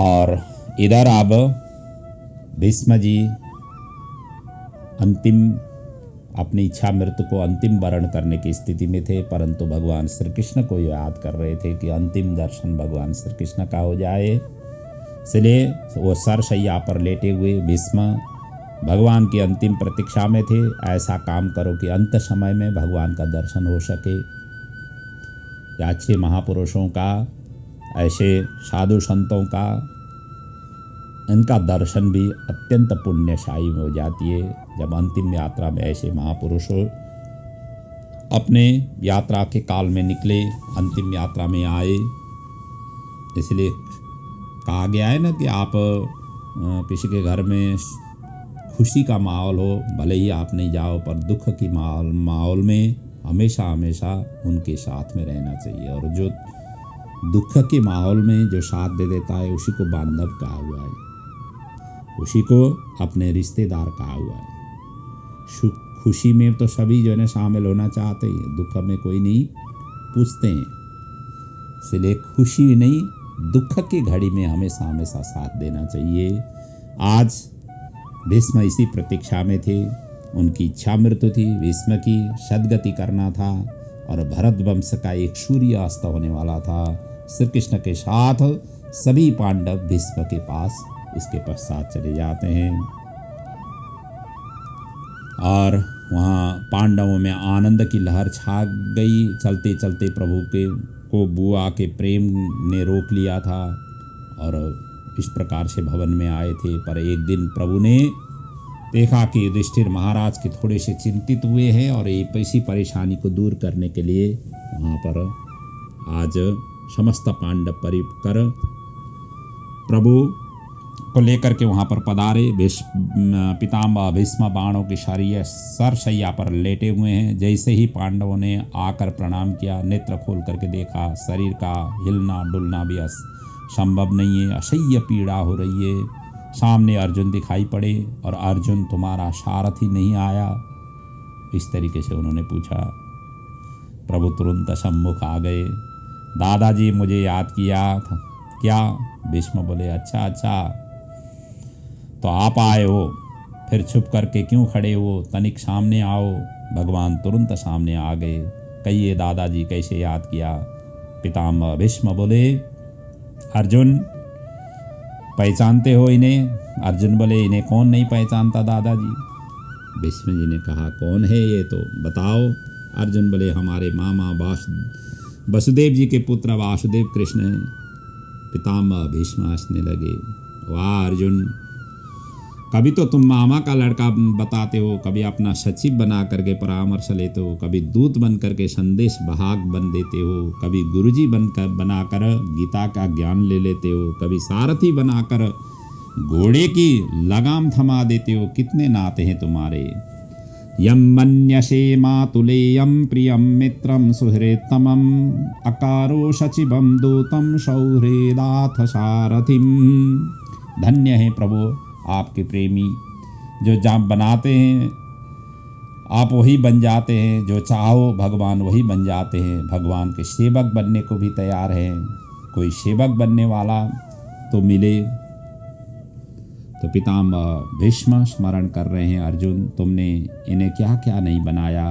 और इधर अब भीष्म जी अंतिम अपनी इच्छा मृत्यु को अंतिम वर्ण करने की स्थिति में थे, परंतु भगवान श्री कृष्ण को याद कर रहे थे कि अंतिम दर्शन भगवान श्री कृष्ण का हो जाए। इसलिए वो सरशैया पर लेटे हुए भीष्म भगवान की अंतिम प्रतीक्षा में थे। ऐसा काम करो कि अंत समय में भगवान का दर्शन हो सके। या अच्छे महापुरुषों का, ऐसे साधु संतों का, इनका दर्शन भी अत्यंत पुण्यशाली हो जाती है। जब अंतिम यात्रा में ऐसे महापुरुष अपने यात्रा के काल में निकले, अंतिम यात्रा में आए, इसलिए कहा गया है ना कि आप किसी के घर में खुशी का माहौल हो, भले ही आप नहीं जाओ, पर दुख की माहौल में हमेशा हमेशा उनके साथ में रहना चाहिए। और जो दुख के माहौल में जो साथ दे देता है, उसी को बांधव कहा हुआ है, उसी को अपने रिश्तेदार कहा हुआ है। खुशी में तो सभी जो है ना शामिल होना चाहते हैं, दुख में कोई नहीं पूछते हैं। इसलिए खुशी नहीं, दुख की घड़ी में हमेशा हमेशा साथ देना चाहिए। आज भीष्म इसी प्रतीक्षा में थे, उनकी इच्छा मृत्यु थी, भीष्म की सद्गति करना था और भरत वंश का एक सूर्य अस्त होने वाला था। श्री कृष्ण के साथ सभी पांडव भीष्म के पास इसके पश्चात चले जाते हैं और वहाँ पांडवों में आनंद की लहर छा गई। चलते चलते प्रभु को बुआ के प्रेम ने रोक लिया था और इस प्रकार से भवन में आए थे। पर एक दिन प्रभु ने देखा कि युधिष्ठिर महाराज के थोड़े से चिंतित हुए हैं और इसी परेशानी को दूर करने के लिए वहाँ पर आज समस्त पांडव परिकर प्रभु को लेकर के वहाँ पर पधारे। पितामह भीष्म बाणों की शरीर सरशैया पर लेटे हुए हैं। जैसे ही पांडवों ने आकर प्रणाम किया, नेत्र खोल करके देखा, शरीर का हिलना डुलना भी संभव नहीं है, असह्य पीड़ा हो रही है। सामने अर्जुन दिखाई पड़े और अर्जुन तुम्हारा सारथी नहीं आया, इस तरीके से उन्होंने पूछा। प्रभु तुरंत सम्मुख आ गए। दादाजी मुझे याद किया था क्या? भीष्म बोले अच्छा तो आप आए हो, फिर छुप करके क्यों खड़े हो, तनिक सामने आओ। भगवान तुरंत सामने आ गए। कहिए दादाजी कैसे याद किया? पितामह भीष्म बोले अर्जुन पहचानते हो इन्हें? अर्जुन बोले इन्हें कौन नहीं पहचानता दादाजी। भीष्म जी ने कहा कौन है ये तो बताओ। अर्जुन बोले हमारे मामा वसुदेव जी के पुत्र वासुदेव कृष्ण हैं। पितामह भीष्म हंसने लगे। वाह अर्जुन, कभी तो तुम मामा का लड़का बताते हो, कभी अपना सचिव बना करके परामर्श लेते हो, कभी दूत बन करके संदेश वाहक बन देते हो, कभी गुरुजी बनाकर गीता का ज्ञान ले लेते हो, कभी सारथी बनाकर घोड़े की लगाम थमा देते हो। कितने नाते हैं तुम्हारे। यम मन्यसे मातुलेयम प्रियम मित्रम सुहृतमम अकारो सचिवम दूतम सौहृदाथ सारथिम। धन्य है प्रभु आपके प्रेमी, जो जहाँ बनाते हैं आप वही बन जाते हैं, जो चाहो भगवान वही बन जाते हैं। भगवान के सेवक बनने को भी तैयार हैं। कोई सेवक बनने वाला तो मिले। तो पितामह भीष्म स्मरण कर रहे हैं, अर्जुन तुमने इन्हें क्या क्या नहीं बनाया।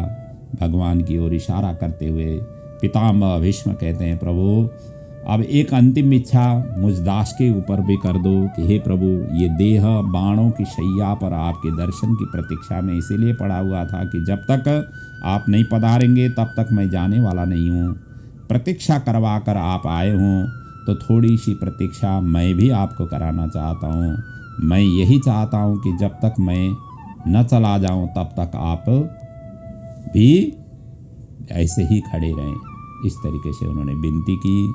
भगवान की ओर इशारा करते हुए पितामह भीष्म कहते हैं प्रभु अब एक अंतिम इच्छा मुझ दास के ऊपर भी कर दो कि हे प्रभु, ये देह बाणों की शैया पर आपके दर्शन की प्रतीक्षा में इसीलिए पड़ा हुआ था कि जब तक आप नहीं पधारेंगे तब तक मैं जाने वाला नहीं हूँ। प्रतीक्षा करवा कर आप आए हों तो थोड़ी सी प्रतीक्षा मैं भी आपको कराना चाहता हूँ। मैं यही चाहता हूँ कि जब तक मैं न चला जाऊँ तब तक आप भी ऐसे ही खड़े रहें। इस तरीके से उन्होंने विनती की।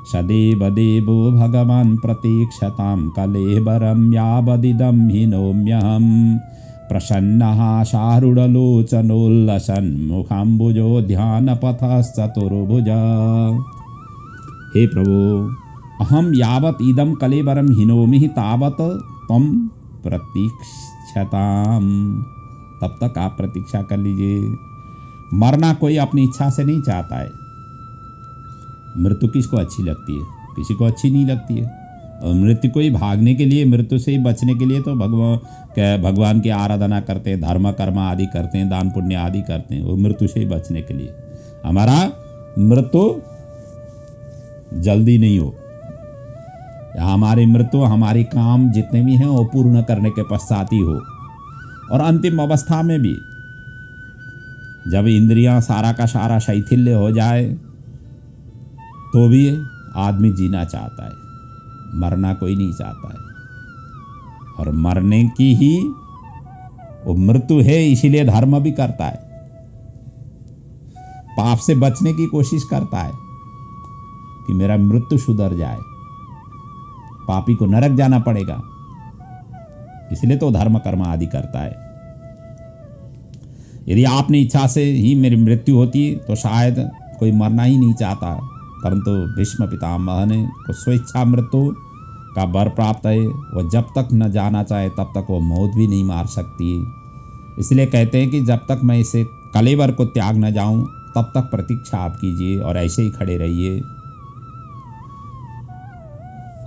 सदैव देवो भगवान प्रतीक्षतां कलेबरं यावदिदं हिनोम्यहं प्रसन्नः शारुडलोचनोल्लसन् मुखाम्बुजो ध्यानपथश्चतुर्भुज। हे प्रभु, अहम यावत इदम कलेबरम हिनोमि तावत तम प्रतीक्षताम। तब तक आप प्रतीक्षा कर लीजिए। मरना कोई अपनी इच्छा से नहीं चाहता है। मृत्यु किसको अच्छी लगती है? किसी को अच्छी नहीं लगती है। और मृत्यु को ही भागने के लिए, मृत्यु से ही बचने के लिए तो भगवान की आराधना करते हैं, धर्म कर्म आदि करते हैं, दान पुण्य आदि करते हैं, वो मृत्यु से ही बचने के लिए। हमारा मृत्यु जल्दी नहीं हो, हमारी मृत्यु हमारी काम जितने भी हैं वो पूर्ण करने के पश्चात ही हो। और अंतिम अवस्था में भी जब इंद्रियां सारा का सारा शैथिल्य हो जाए तो भी आदमी जीना चाहता है, मरना कोई नहीं चाहता है। और मरने की ही वो मृत्यु है, इसीलिए धर्म भी करता है, पाप से बचने की कोशिश करता है कि मेरा मृत्यु सुधर जाए, पापी को नरक जाना पड़ेगा, इसलिए तो धर्म कर्म आदि करता है। यदि आपने इच्छा से ही मेरी मृत्यु होती तो शायद कोई मरना ही नहीं चाहता, परंतु भीष्म पितामह ने को स्वेच्छा मृत्यु का वर प्राप्त है। वह जब तक न जाना चाहे तब तक वो मौत भी नहीं मार सकती। इसलिए कहते हैं कि जब तक मैं इसे कलेवर को त्याग न जाऊं तब तक प्रतीक्षा आप कीजिए और ऐसे ही खड़े रहिए।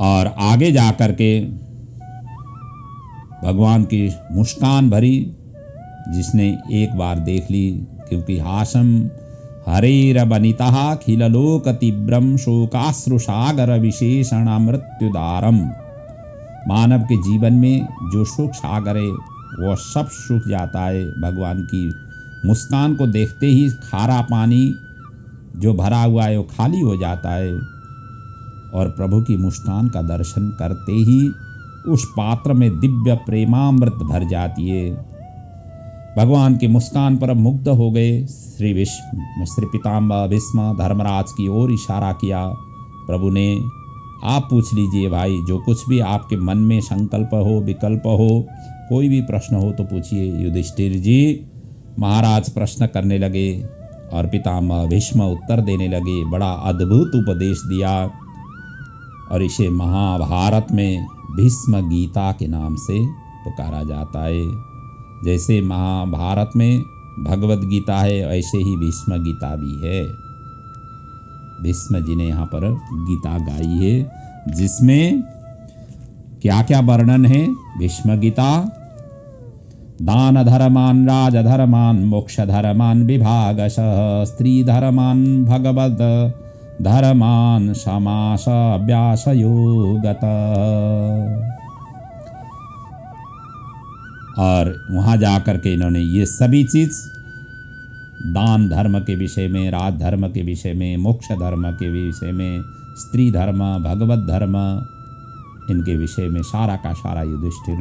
और आगे जा कर के भगवान की मुस्कान भरी, जिसने एक बार देख ली, क्योंकि हासम हरेरबनितः खिललोक तीव्रम शोकाश्रुसागर विशेषण मृत्युदारम। मानव के जीवन में जो शोक सागर है वह सब सूख जाता है। भगवान की मुस्कान को देखते ही खारा पानी जो भरा हुआ है वो खाली हो जाता है, और प्रभु की मुस्कान का दर्शन करते ही उस पात्र में दिव्य प्रेमामृत भर जाती है। भगवान की मुस्कान पर मुग्ध हो गए श्री पितामह भीष्म धर्मराज की ओर इशारा किया। प्रभु ने, आप पूछ लीजिए भाई, जो कुछ भी आपके मन में संकल्प हो, विकल्प हो, कोई भी प्रश्न हो तो पूछिए। युधिष्ठिर जी महाराज प्रश्न करने लगे और पितामह भीष्म उत्तर देने लगे। बड़ा अद्भुत उपदेश दिया और इसे महाभारत में भीष्म गीता के नाम से पुकारा जाता है। जैसे महाभारत में भगवत गीता है ऐसे ही भीष्म गीता भी है। भीष्म जी ने यहाँ पर गीता गाई है, जिसमें क्या क्या वर्णन है। भीष्म गीता दान धर्मान राज धर्मान मोक्ष धर्मान विभागशः स्त्री धर्मान भगवद धर्मान समास अभ्यास योगत। और वहाँ जा कर के इन्होंने ये सभी चीज़ दान धर्म के विषय में, राज धर्म के विषय में, मोक्ष धर्म के विषय में, स्त्री धर्म, भगवत धर्म, इनके विषय में सारा का सारा युधिष्ठिर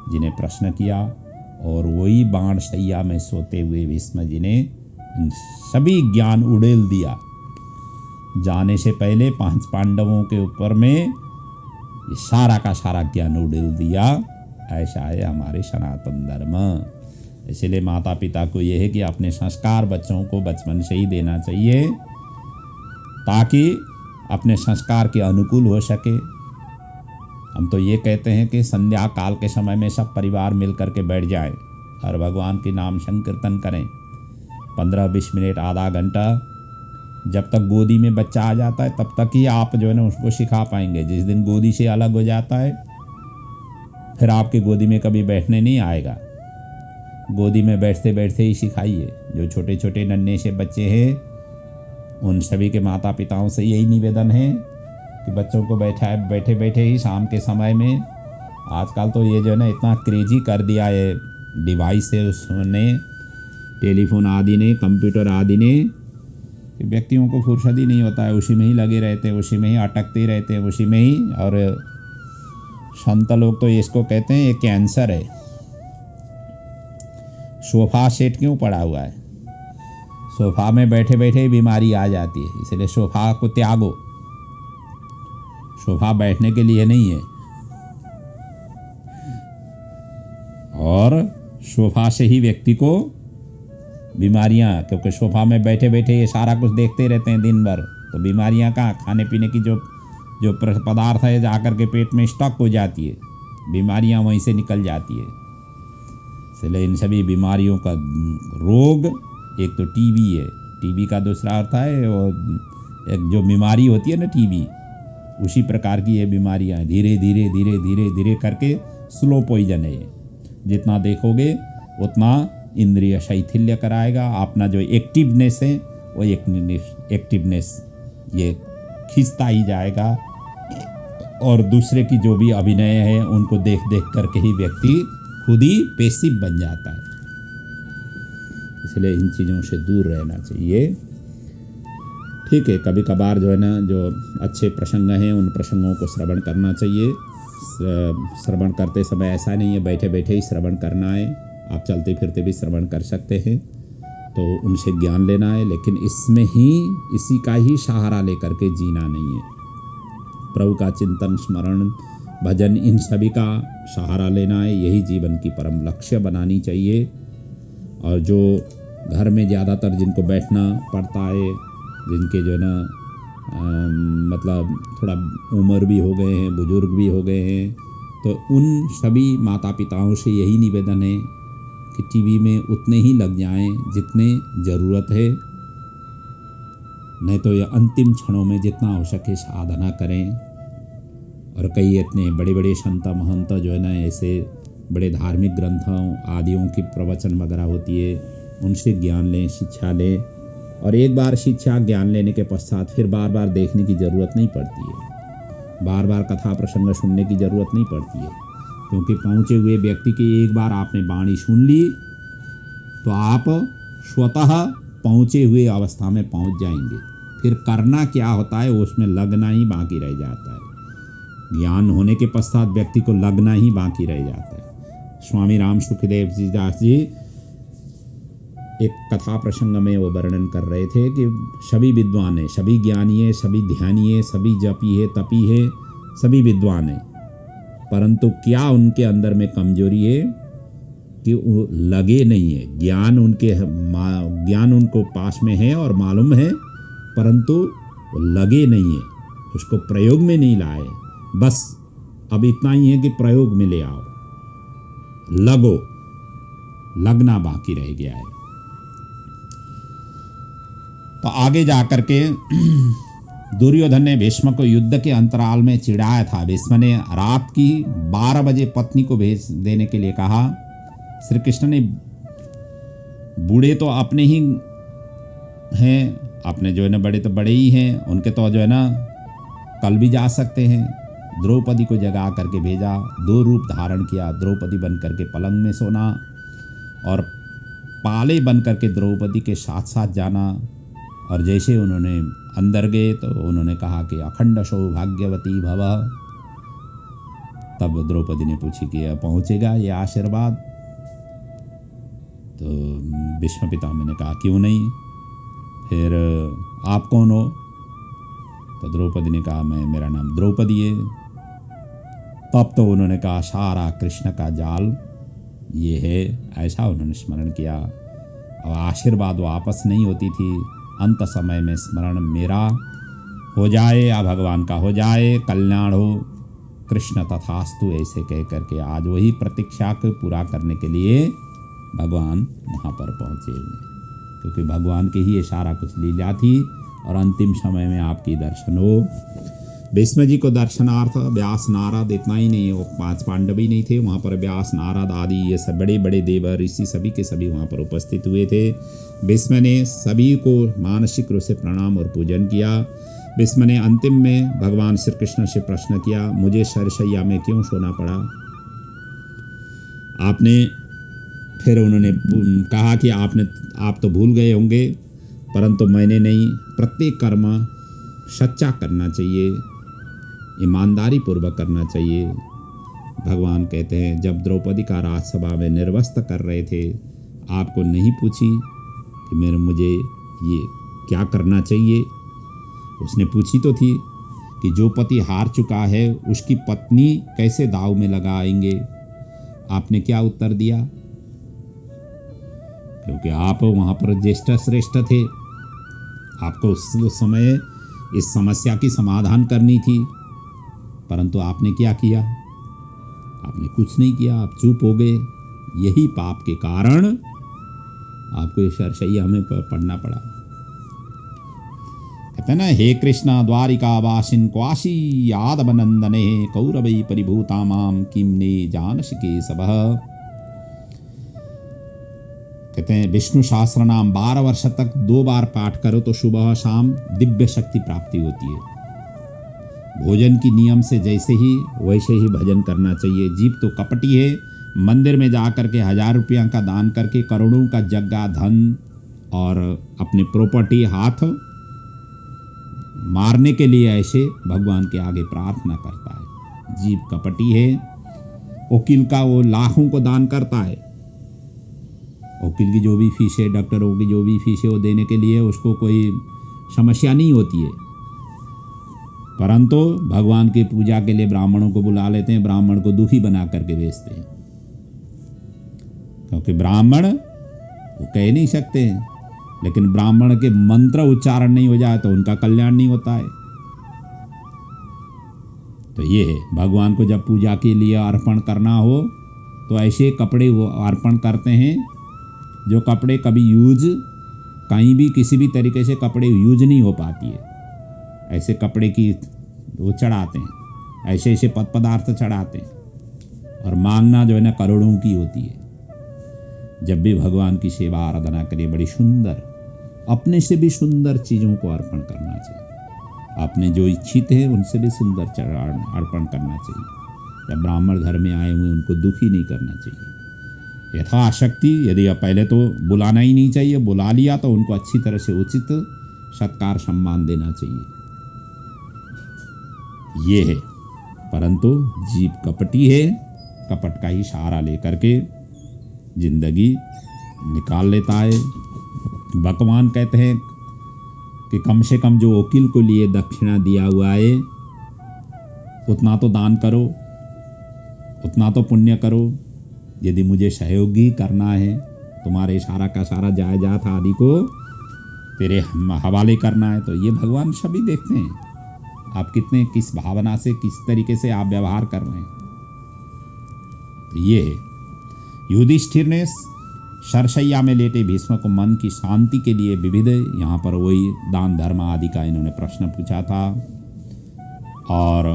जी ने प्रश्न किया। और वही बाण शैया में सोते हुए भीष्म जी ने इन सभी ज्ञान उड़ेल दिया। जाने से पहले 5 पांडवों के ऊपर में ये सारा का सारा ज्ञान उड़ेल दिया। ऐसा है हमारे सनातन धर्म। इसलिए माता पिता को यह है कि अपने संस्कार बच्चों को बचपन से ही देना चाहिए, ताकि अपने संस्कार के अनुकूल हो सके। हम तो ये कहते हैं कि संध्या काल के समय में सब परिवार मिल कर के बैठ जाएं और भगवान के नाम संकीर्तन करें 15-20 मिनट, आधा घंटा। जब तक गोदी में बच्चा आ जाता है तब तक ही आप जो है ना उसको सिखा पाएंगे। जिस दिन गोदी से अलग हो जाता है फिर आपके गोदी में कभी बैठने नहीं आएगा। गोदी में बैठते बैठते ही सिखाइए। जो छोटे छोटे नन्हे से बच्चे हैं उन सभी के माता पिताओं से यही निवेदन है कि बच्चों को बैठे बैठे ही शाम के समय में, आजकल तो ये जो है ना इतना क्रेजी कर दिया है डिवाइस है उसने, टेलीफोन आदि ने, कंप्यूटर आदि ने, कि व्यक्तियों को फुर्सत ही नहीं होता है, उसी में ही लगे रहते हैं, उसी में ही अटकते रहते हैं, उसी में ही। और संत लोग तो इसको कहते हैं ये कैंसर है। सोफा सेट क्यों पड़ा हुआ है? सोफा में बैठे बैठे ही बीमारी आ जाती है, इसलिए सोफा को त्यागो। सोफा बैठने के लिए नहीं है, और सोफा से ही व्यक्ति को बीमारियां, क्योंकि सोफा में बैठे बैठे ये सारा कुछ देखते रहते हैं दिन भर, तो बीमारियां कहाँ, खाने पीने की जो पदार्थ है जाकर के पेट में स्टॉक हो जाती है, बीमारियां वहीं से निकल जाती है। इसलिए इन सभी बीमारियों का रोग, एक तो टीबी है, टीबी का दूसरा अर्थ है और एक जो बीमारी होती है ना टीबी, उसी प्रकार की ये बीमारियां धीरे धीरे धीरे धीरे धीरे करके स्लो पॉइजन है। जितना देखोगे उतना इंद्रिय शैथिल्य कराएगा, अपना जो एक्टिवनेस है वो एक्टिवनेस ये खींचता ही जाएगा, और दूसरे की जो भी अभिनय है उनको देख देख करके ही व्यक्ति खुद ही पैसिव बन जाता है। इसलिए इन चीज़ों से दूर रहना चाहिए। ठीक है, कभी कभार जो है ना जो अच्छे प्रसंग हैं उन प्रसंगों को श्रवण करना चाहिए। श्रवण करते समय ऐसा नहीं है बैठे बैठे ही श्रवण करना है, आप चलते फिरते भी श्रवण कर सकते हैं, तो उनसे ज्ञान लेना है, लेकिन इसमें ही इसी का ही सहारा लेकर के जीना नहीं है। प्रभु का चिंतन, स्मरण, भजन, इन सभी का सहारा लेना है, यही जीवन की परम लक्ष्य बनानी चाहिए। और जो घर में ज़्यादातर जिनको बैठना पड़ता है, जिनके जो है ना मतलब थोड़ा उम्र भी हो गए हैं, बुजुर्ग भी हो गए हैं, तो उन सभी माता पिताओं से यही निवेदन है कि टीवी में उतने ही लग जाएं जितने ज़रूरत है, नहीं तो ये अंतिम क्षणों में जितना हो सके साधना करें। और कई इतने बड़े बड़े संत महंत जो है ना ऐसे बड़े धार्मिक ग्रंथों आदियों की प्रवचन वगैरह होती है, उनसे ज्ञान लें, शिक्षा लें। और एक बार शिक्षा ज्ञान लेने के पश्चात फिर बार बार देखने की ज़रूरत नहीं पड़ती है, बार बार कथा प्रसंग सुनने की ज़रूरत नहीं पड़ती है, क्योंकि पहुँचे हुए व्यक्ति की एक बार आपने वाणी सुन ली तो आप स्वतः पहुँचे हुए अवस्था में पहुँच जाएंगे। फिर करना क्या होता है उसमें लगना ही बाकी रह जाता है। ज्ञान होने के पश्चात व्यक्ति को लगना ही बाकी रह जाता है। स्वामी राम सुखदेव जी दास जी एक कथा प्रसंग में वो वर्णन कर रहे थे कि सभी विद्वान हैं, सभी ज्ञानी हैं, सभी ध्यानी हैं, सभी जपी है, तपी है, सभी विद्वान हैं, परंतु क्या उनके अंदर में कमजोरी है कि वो लगे नहीं है। ज्ञान उनको पास में है और मालूम है, परंतु वो लगे नहीं है, उसको प्रयोग में नहीं लाए। बस अब इतना ही है कि प्रयोग में ले आओ, लगना बाकी रह गया है। तो आगे जाकर के दुर्योधन ने भीष्म को युद्ध के अंतराल में चिढ़ाया था। भीष्म ने रात की 12 बजे पत्नी को भेज देने के लिए कहा। श्री कृष्ण ने, बूढ़े तो अपने ही हैं, अपने जो है ना बड़े तो बड़े ही हैं, उनके तो जो है ना कल भी जा सकते हैं। द्रौपदी को जगा करके भेजा, 2 रूप धारण किया, द्रौपदी बन करके पलंग में सोना और पाले बन करके द्रौपदी के साथ साथ जाना। और जैसे उन्होंने अंदर गए तो उन्होंने कहा कि अखंड सौभाग्यवती भव। तब द्रौपदी ने पूछी कि पहुँचेगा ये आशीर्वाद? तो भीष्म पितामह ने कहा क्यों नहीं, फिर आप कौन हो? तो द्रौपदी ने कहा मेरा नाम द्रौपदी है। तब तो उन्होंने कहा सारा कृष्ण का जाल ये है, ऐसा उन्होंने स्मरण किया। और आशीर्वाद वापस नहीं होती थी। अंत समय में स्मरण मेरा हो जाए या भगवान का हो जाए, कल्याण हो, कृष्ण तथास्तु, ऐसे कह करके आज वही प्रतीक्षा को पूरा करने के लिए भगवान वहाँ पर पहुँचे हुए, क्योंकि भगवान की ही ये सारा कुछ लीला थी। और अंतिम समय में आपकी दर्शन हो। भीष्म जी को दर्शनार्थ व्यास, नारद, इतना ही नहीं, वो 5 पांडव ही नहीं थे वहाँ पर, व्यास, नारद आदि ये सब बड़े बड़े देव ऋषि सभी के सभी वहाँ पर उपस्थित हुए थे। भीष्म ने सभी को मानसिक रूप से प्रणाम और पूजन किया। भीष्म ने अंतिम में भगवान श्री कृष्ण से प्रश्न किया, मुझे शरशैया में क्यों सोना पड़ा? आपने फिर उन्होंने कहा कि आप तो भूल गए होंगे, परंतु मैंने नहीं। प्रत्येक कर्म सच्चा करना चाहिए, ईमानदारी पूर्वक करना चाहिए। भगवान कहते हैं, जब द्रौपदी का राजसभा में निर्वस्त्र कर रहे थे, आपको नहीं पूछी कि मुझे ये क्या करना चाहिए? उसने पूछी तो थी कि जो पति हार चुका है उसकी पत्नी कैसे दाव में लगाएंगे? आपने क्या उत्तर दिया? क्योंकि आप वहाँ पर ज्येष्ठ श्रेष्ठ थे, आपको उस समय इस समस्या की समाधान करनी थी, परंतु आपने क्या किया? आपने कुछ नहीं किया, आप चुप हो गए। यही पाप के कारण आपको इस शरशैया में पड़ना पड़ा। कहते ना, हे कृष्ण द्वारिका वासिन क्वाशी यादव नंदने कौरवै परिभूता माम किमने जानसि केशवः। कहते हैं, विष्णु सहस्त्र नाम 12 वर्ष तक 2 बार पाठ करो तो सुबह शाम दिव्य शक्ति प्राप्ति होती है। भोजन की नियम से जैसे ही वैसे ही भजन करना चाहिए। जीव तो कपटी है, मंदिर में जा करके 1000 रुपया का दान करके करोड़ों का जग्गा धन और अपने प्रॉपर्टी हाथ मारने के लिए ऐसे भगवान के आगे प्रार्थना करता है। जीव कपटी है। वकील का वो लाखों को दान करता है, वकील की जो भी फीस है, डॉक्टरों की जो भी फीस है, वो देने के लिए उसको कोई समस्या नहीं होती है, परंतु भगवान की पूजा के लिए ब्राह्मणों को बुला लेते हैं, ब्राह्मण को दुखी बना करके भेजते हैं। क्योंकि ब्राह्मण वो कह नहीं सकते हैं, लेकिन ब्राह्मण के मंत्र उच्चारण नहीं हो जाए तो उनका कल्याण नहीं होता है। तो ये है, भगवान को जब पूजा के लिए अर्पण करना हो तो ऐसे कपड़े वो अर्पण करते हैं जो कपड़े कभी यूज कहीं भी किसी भी तरीके से कपड़े यूज नहीं हो पाती है, ऐसे कपड़े की वो चढ़ाते हैं, ऐसे ऐसे पदार्थ चढ़ाते हैं। और मांगना जो है ना करोड़ों की होती है। जब भी भगवान की सेवा आराधना करिए, बड़ी सुंदर, अपने से भी सुंदर चीज़ों को अर्पण करना चाहिए। आपने जो इच्छित है उनसे भी सुंदर अर्पण करना चाहिए। जब ब्राह्मण घर में आए हुए उनको दुखी नहीं करना चाहिए। यथाशक्ति, यदि आप पहले तो बुलाना ही नहीं चाहिए, बुला लिया तो उनको अच्छी तरह से उचित सत्कार सम्मान देना चाहिए। ये है, परंतु जीव कपटी है, कपट का ही सहारा लेकर के जिंदगी निकाल लेता है। भगवान कहते हैं कि कम से कम जो वकील को लिए दक्षिणा दिया हुआ है उतना तो दान करो, उतना तो पुण्य करो। यदि मुझे सहयोगी करना है, तुम्हारे सारा का सारा जायदाद आदि को तेरे हवाले करना है, तो ये भगवान सभी देखते हैं आप कितने किस भावना से किस तरीके से आप व्यवहार कर रहे हैं। तो ये है, युधिष्ठिर ने शरशैया में लेटे भीष्म को मन की शांति के लिए विविध, यहाँ पर वही दान धर्म आदि का इन्होंने प्रश्न पूछा था, और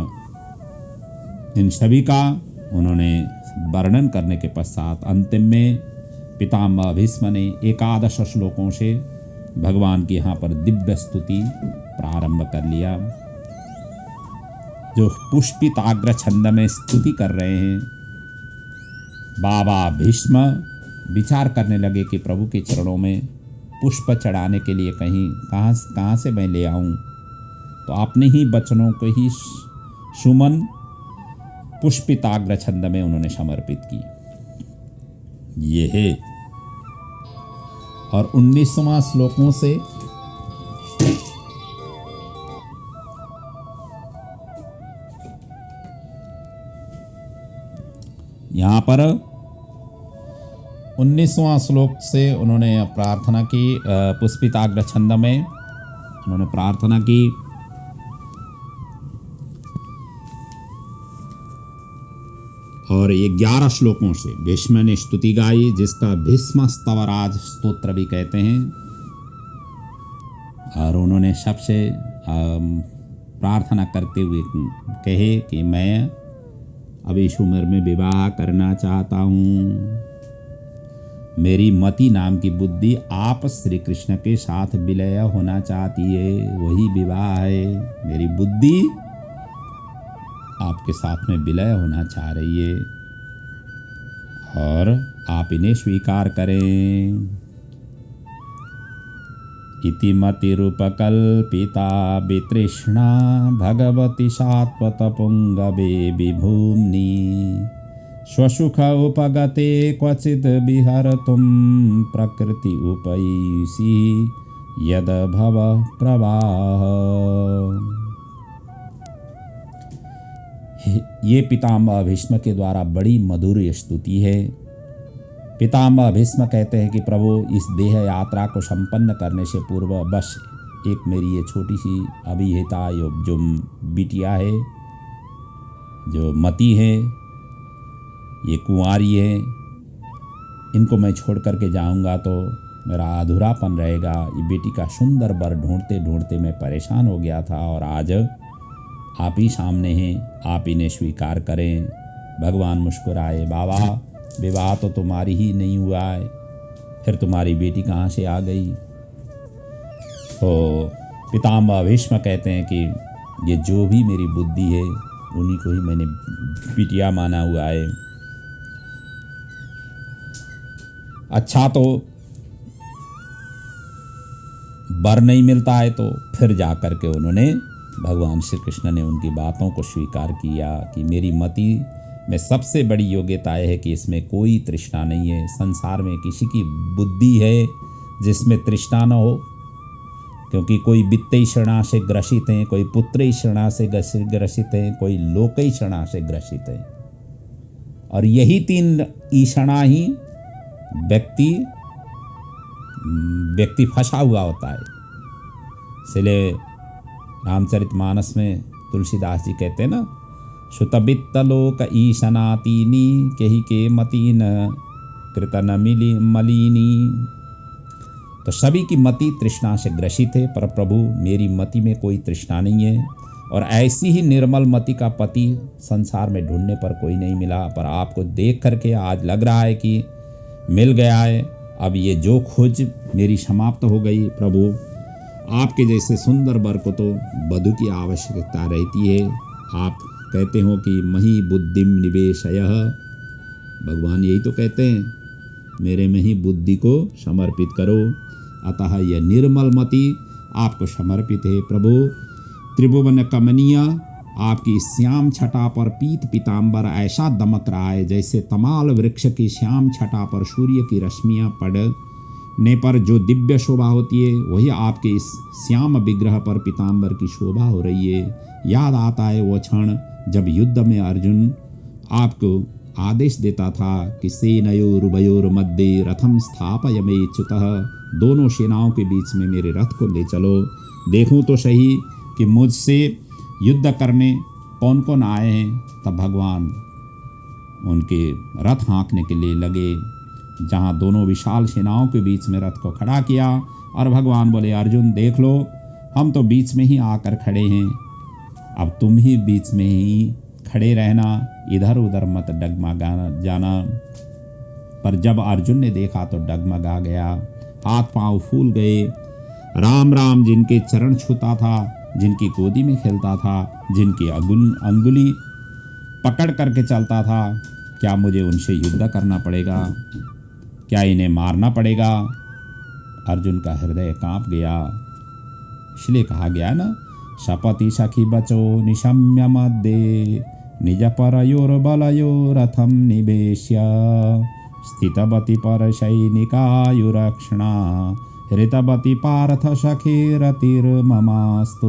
इन सभी का उन्होंने वर्णन करने के पश्चात अंतिम में पितामह भीष्म ने 11 श्लोकों से भगवान की यहाँ पर दिव्य स्तुति प्रारंभ कर लिया। जो पुष्पिताग्र छंद में स्तुति कर रहे हैं, बाबा भीष्म विचार करने लगे कि प्रभु के चरणों में पुष्प चढ़ाने के लिए कहाँ से मैं ले आऊं? तो अपने ही वचनों को ही सुमन पुष्पिताग्र छंद में उन्होंने समर्पित की। ये है, और 19वां श्लोकों से यहाँ पर 19वां श्लोक से उन्होंने प्रार्थना की, पुष्पिताग्र छंद में उन्होंने प्रार्थना की। और ये 11 श्लोकों से भीष्म ने स्तुति गाई, जिसका भीष्म स्तवराज स्तोत्र भी कहते हैं। और उन्होंने सबसे प्रार्थना करते हुए कहे कि मैं अब इस उम्र में विवाह करना चाहता हूँ। मेरी मति नाम की बुद्धि आप श्री कृष्ण के साथ विलय होना चाहती है, वही विवाह है। मेरी बुद्धि आपके साथ में विलय होना चाह रही है और आप इन्हें स्वीकार करें। इति मतिरूपकल्पिता वितृष्णा भगवती सात्वत पुंगवे विभूम्नि स्वसुख उपगते क्वचिद् विहर्तुं प्रकृति उपैषि यद भव प्रवाह। ये पितामह भीष्म के द्वारा बड़ी मधुर स्तुति है। पितामह भीष्म कहते हैं कि प्रभु, इस देह यात्रा को संपन्न करने से पूर्व बस एक मेरी ये छोटी सी अभिहिता जो बिटिया है, जो मति है, ये कुंवारी है, इनको मैं छोड़ करके जाऊंगा तो मेरा अधूरापन रहेगा। ये बेटी का सुंदर वर ढूंढते ढूंढते मैं परेशान हो गया था और आज आप ही सामने हैं, आप इन्हें स्वीकार करें। भगवान मुस्कुराए, बाबा विवाह तो तुम्हारी ही नहीं हुआ है, फिर तुम्हारी बेटी कहाँ से आ गई? तो पितामह भीष्म कहते हैं कि ये जो भी मेरी बुद्धि है उन्हीं को ही मैंने बिटिया माना हुआ है। अच्छा, तो वर नहीं मिलता है तो फिर जा कर के उन्होंने, भगवान श्री कृष्ण ने उनकी बातों को स्वीकार किया कि मेरी मति में सबसे बड़ी योग्यता है कि इसमें कोई तृष्णा नहीं है। संसार में किसी की बुद्धि है जिसमें तृष्णा न हो, क्योंकि कोई वित्तैषणा से ग्रसित हैं, कोई पुत्रैषणा से ग्रसित हैं, कोई लोकैषणा से ग्रसित हैं, और यही तीन ईषणा ही व्यक्ति फंसा हुआ होता है। इसलिए रामचरितमानस में तुलसीदास जी कहते हैं ना, सुतवित्तलोक ईशनातीनी केहि के मतीन कृतन मलिनी। तो सभी की मति तृष्णा से ग्रसित है, पर प्रभु मेरी मति में कोई तृष्णा नहीं है, और ऐसी ही निर्मल मति का पति संसार में ढूंढने पर कोई नहीं मिला। पर आपको देख करके आज लग रहा है कि मिल गया है। अब ये जो खोज मेरी समाप्त हो गई। प्रभु, आपके जैसे सुंदर वर को तो वधू की आवश्यकता रहती है। आप कहते हो कि मही बुद्धिम निवेशयः, भगवान यही तो कहते हैं, मेरे में ही बुद्धि को समर्पित करो। अतः यह निर्मल मति आपको समर्पित है। प्रभु, त्रिभुवन कमनीय आपकी श्याम छटा पर पीत पीताम्बर ऐसा दमक रहा है जैसे तमाल वृक्ष की श्याम छटा पर सूर्य की रश्मियाँ पड़ने पर जो दिव्य शोभा होती है, वही आपके इस श्याम विग्रह पर पीताम्बर की शोभा हो रही है। याद आता है वो क्षण जब युद्ध में अर्जुन आपको आदेश देता था कि सेनयोरुभयोर मध्ये रथम स्थापयमेच्युतः, दोनों सेनाओं के बीच में मेरे रथ को ले चलो, देखूं तो सही कि मुझसे युद्ध करने कौन कौन आए हैं। तब भगवान उनके रथ हाँकने के लिए लगे, जहाँ दोनों विशाल सेनाओं के बीच में रथ को खड़ा किया, और भगवान बोले, अर्जुन देख लो, हम तो बीच में ही आकर खड़े हैं, अब तुम ही बीच में ही खड़े रहना, इधर उधर मत डगमगा जाना। पर जब अर्जुन ने देखा तो डगमगा गया, हाथ पांव फूल गए। राम राम जिनके चरण छूता था, जिनकी गोदी में खेलता था, जिनकी अंगुली पकड़ करके चलता था, क्या मुझे उनसे युद्ध करना पड़ेगा? क्या इन्हें मारना पड़ेगा? अर्जुन का हृदय कांप गया। इसलिए कहा गया ना, शपति सखी बचो निशम्य मध्य निज परयोर बलयोरथम निवेश्य स्थितवती पर सैनिकायुरक्षणा हृतवती पार्थ सखीरतिर्ममास्तु।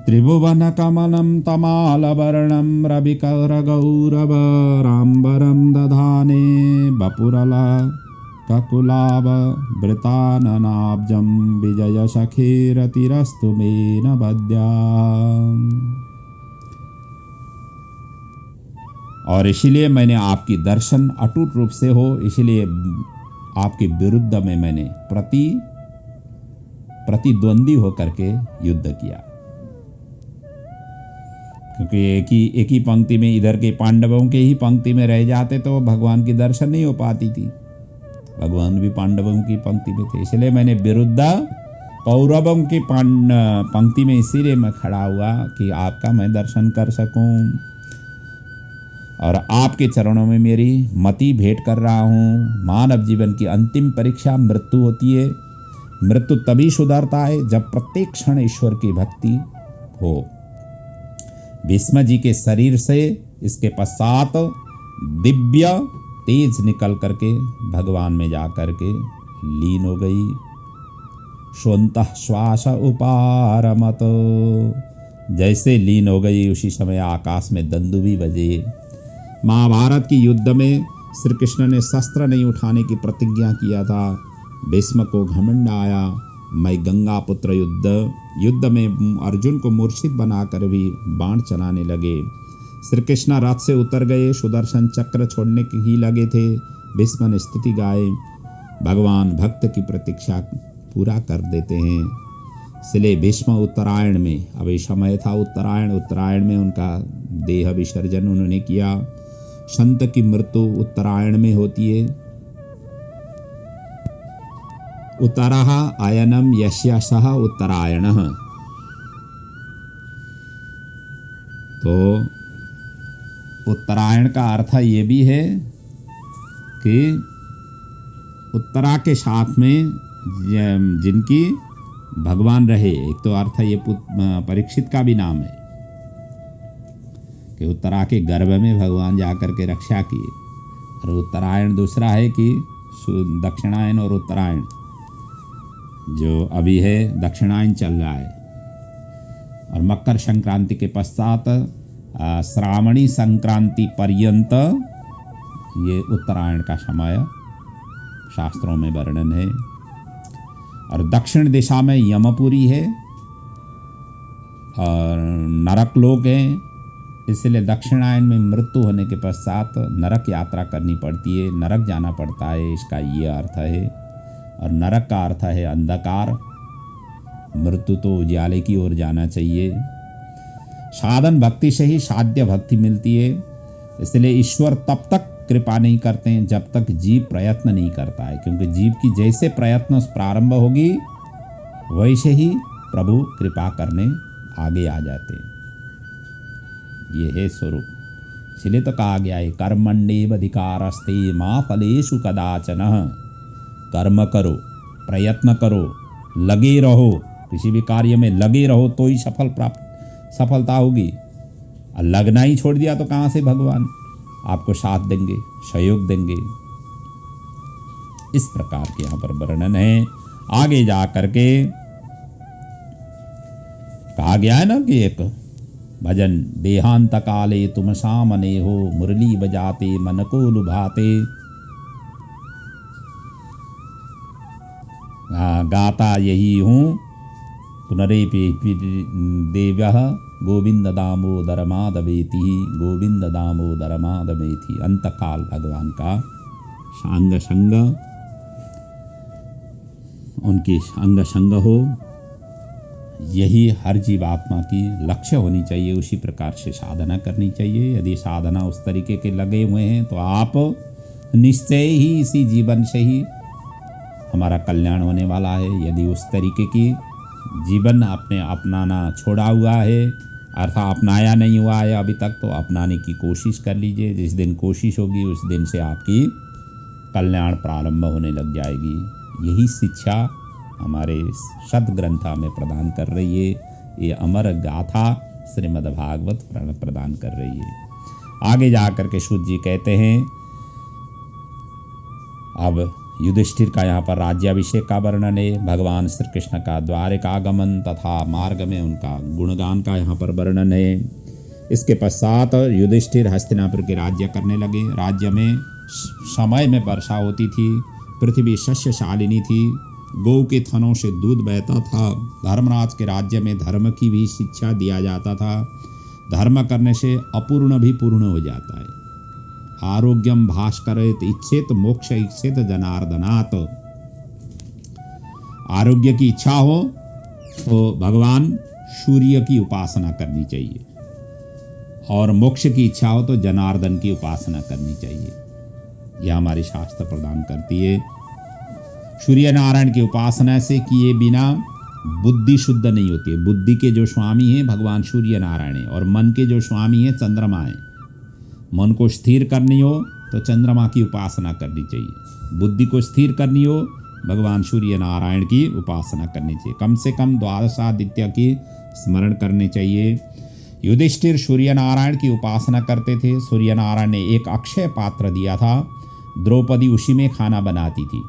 त्रिभुवन कमलं तमालवर्णं रविकरगौरवराम्बरं दधाने वपुरला ककुलाभ वृताननाब्जं विजय सखीरतिरस्तु मे न बद्या। और इसीलिए मैंने आपकी दर्शन अटूट रूप से हो, इसलिए आपके विरुद्ध में मैंने प्रतिद्वंदी होकर के युद्ध किया, क्योंकि एक ही पंक्ति में इधर के पांडवों के ही पंक्ति में रह जाते तो भगवान की दर्शन नहीं हो पाती थी। भगवान भी पांडवों की पंक्ति में थे, इसलिए मैंने विरुद्ध कौरवों की पंक्ति में इसीलिए मैं खड़ा हुआ कि आपका मैं दर्शन कर सकूं और आपके चरणों में मेरी मति भेंट कर रहा हूँ। मानव जीवन की अंतिम परीक्षा मृत्यु होती है। मृत्यु तभी सुधरता है जब प्रत्येक क्षण ईश्वर की भक्ति हो। भीष्म जी के शरीर से इसके पश्चात दिव्य तेज निकल करके भगवान में जा करके लीन हो गई। स्वंतः श्वास उपारमत, जैसे लीन हो गई उसी समय आकाश में दंदुभी बजे। महाभारत की युद्ध में श्री कृष्ण ने शस्त्र नहीं उठाने की प्रतिज्ञा किया था। भीष्म को घमंड आया, मैं गंगा पुत्र युद्ध में अर्जुन को मूर्छित बनाकर भी बाण चलाने लगे। श्री कृष्ण रथ से उतर गए, सुदर्शन चक्र छोड़ने ही लगे थे। भीष्म ने स्तुति गाए। भगवान भक्त की प्रतीक्षा पूरा कर देते हैं। इसलिए भीष्म उत्तरायण में, अभी समय था उत्तरायण में उनका देह विसर्जन उन्होंने किया। संत की मृत्यु उत्तरायण में होती है। उत्तरः आयनम यस्य सः उत्तरायणः। तो उत्तरायण का अर्थ ये भी है कि उत्तरा के साथ में जिनकी भगवान रहे। एक तो अर्थ ये परीक्षित का भी नाम है कि उत्तरा के गर्भ में भगवान जाकर के रक्षा किए। और उत्तरायण दूसरा है कि दक्षिणायन और उत्तरायण, जो अभी है दक्षिणायन चल रहा है। और मकर संक्रांति के पश्चात श्रावणी संक्रांति पर्यंत ये उत्तरायण का समय शास्त्रों में वर्णन है। और दक्षिण दिशा में यमपुरी है और नरक लोक है। इसलिए दक्षिणायन में मृत्यु होने के पश्चात नरक यात्रा करनी पड़ती है, नरक जाना पड़ता है, इसका ये अर्थ है। और नरक का अर्थ है अंधकार। मृत्यु तो उजाले की ओर जाना चाहिए। साधन भक्ति से ही साध्य भक्ति मिलती है। इसलिए ईश्वर तब तक कृपा नहीं करते हैं जब तक जीव प्रयत्न नहीं करता है, क्योंकि जीव की जैसे प्रयत्न प्रारंभ होगी वैसे ही प्रभु कृपा करने आगे आ जाते हैं। ये है स्वरूप। इसलिए तो कहा गया है कर्मण्येव अधिकारस्ते मा फलेषु कदाचन। कर्म करो, प्रयत्न करो, लगे रहो, किसी भी कार्य में लगे रहो तो ही सफलता होगी। और लगना ही छोड़ दिया तो कहाँ से भगवान आपको साथ देंगे, सहयोग देंगे। इस प्रकार के यहाँ पर वर्णन है। आगे जा करके कहा गया है ना कि एक भजन, देहांत काले तुम सामने हो, मुरली बजाते मन को लुभाते, गाता यही हूँ पुनरेपि देव्यः गोविंद दामोदर माधवेति, गोविंद दामोदर माधवेति। अंतकाल भगवान का अंग संग, उनकी अंग संग हो, यही हर जीवात्मा की लक्ष्य होनी चाहिए। उसी प्रकार से साधना करनी चाहिए। यदि साधना उस तरीके के लगे हुए हैं तो आप निश्चय ही इसी जीवन से ही हमारा कल्याण होने वाला है। यदि उस तरीके की जीवन आपने अपनाना छोड़ा हुआ है, अर्थात अपनाया नहीं हुआ है अभी तक, तो अपनाने की कोशिश कर लीजिए। जिस दिन कोशिश होगी उस दिन से आपकी कल्याण प्रारंभ होने लग जाएगी। यही शिक्षा हमारे सदग्रंथ में प्रदान कर रही है। ये अमर गाथा श्रीमद् भागवत प्रदान कर रही है। आगे जा कर के सूत जी कहते हैं, अब युधिष्ठिर का यहाँ पर राज्याभिषेक का वर्णन है। भगवान श्री कृष्ण का द्वारिकागमन तथा मार्ग में उनका गुणगान का यहाँ पर वर्णन है। इसके पश्चात युधिष्ठिर हस्तिनापुर के राज्य करने लगे। राज्य में समय में वर्षा होती थी, पृथ्वी शस्यशालिनी थी, गौ के थनों से दूध बहता था। धर्मराज के राज्य में धर्म की भी शिक्षा दिया जाता था। धर्म करने से अपूर्ण भी पूर्ण हो जाता है। आरोग्यम भास्करेत इच्छेत मोक्ष इच्छेत जनार्दनात्। आरोग्य की इच्छा हो तो भगवान सूर्य की उपासना करनी चाहिए। और मोक्ष की इच्छा हो तो जनार्दन की उपासना करनी चाहिए। यह हमारी शास्त्र प्रदान करती है। सूर्य नारायण की उपासना से किए बिना बुद्धि शुद्ध नहीं होती है। बुद्धि के जो स्वामी हैं भगवान सूर्य नारायण है, और मन के जो स्वामी हैं चंद्रमा है। मन को स्थिर करनी हो तो चंद्रमा की उपासना करनी चाहिए। बुद्धि को स्थिर करनी हो भगवान सूर्य नारायण की उपासना करनी चाहिए। कम से कम द्वादशादित्य की स्मरण करने चाहिए। युधिष्ठिर सूर्य नारायण की उपासना करते थे। सूर्य नारायण ने एक अक्षय पात्र दिया था, द्रौपदी उसी में खाना बनाती थी।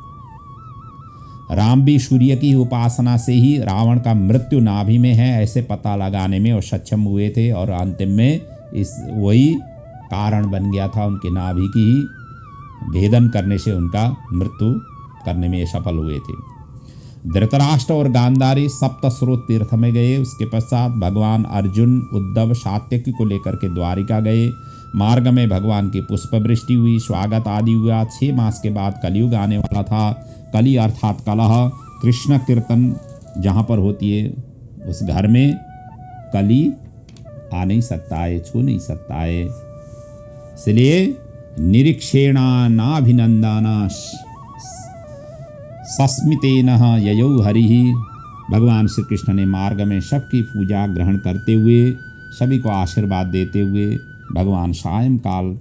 राम भी सूर्य की उपासना से ही रावण का मृत्यु नाभि में है ऐसे पता लगाने में और सक्षम हुए थे, और अंतिम में इस वही कारण बन गया था। उनके नाभि की ही भेदन करने से उनका मृत्यु करने में सफल हुए थे। धृतराष्ट्र और गांधारी सप्तस्रोत तीर्थ में गए। उसके पश्चात भगवान अर्जुन उद्धव सात्यकी को लेकर के द्वारिका गए। मार्ग में भगवान की पुष्प वृष्टि हुई, स्वागत आदि हुआ। 6 मास के बाद कलयुग आने वाला था। कली अर्थात कलह, कृष्ण कीर्तन जहाँ पर होती है उस घर में कली आ नहीं सकता है, छू नहीं सकता है। इसलिए निरीक्षेणा नाभिनंदना सस्मितेन ययौ हरिहि। भगवान श्री कृष्ण ने मार्ग में सबकी पूजा ग्रहण करते हुए, सभी को आशीर्वाद देते हुए, भगवान सायंकाल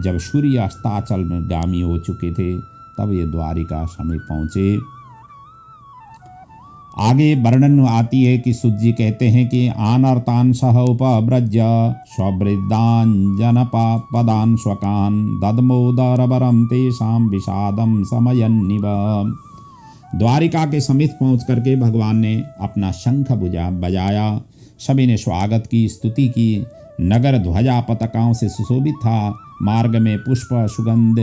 जब सूर्य अस्ताचल में गामी हो चुके थे तब ये द्वारिका समीप पहुँचे। आगे वर्णन आती है कि सूत जी कहते हैं कि आनर्तान सह उपव्रज्य स्वृद्धान पदान स्वकान ददमोदरबरम तेषाम विषादम समयन्निव। द्वारिका के समीप पहुँच करके भगवान ने अपना शंख बजाया। सभी ने स्वागत की, स्तुति की। नगर ध्वजा पताकाओं से सुशोभित था। मार्ग में पुष्प सुगंध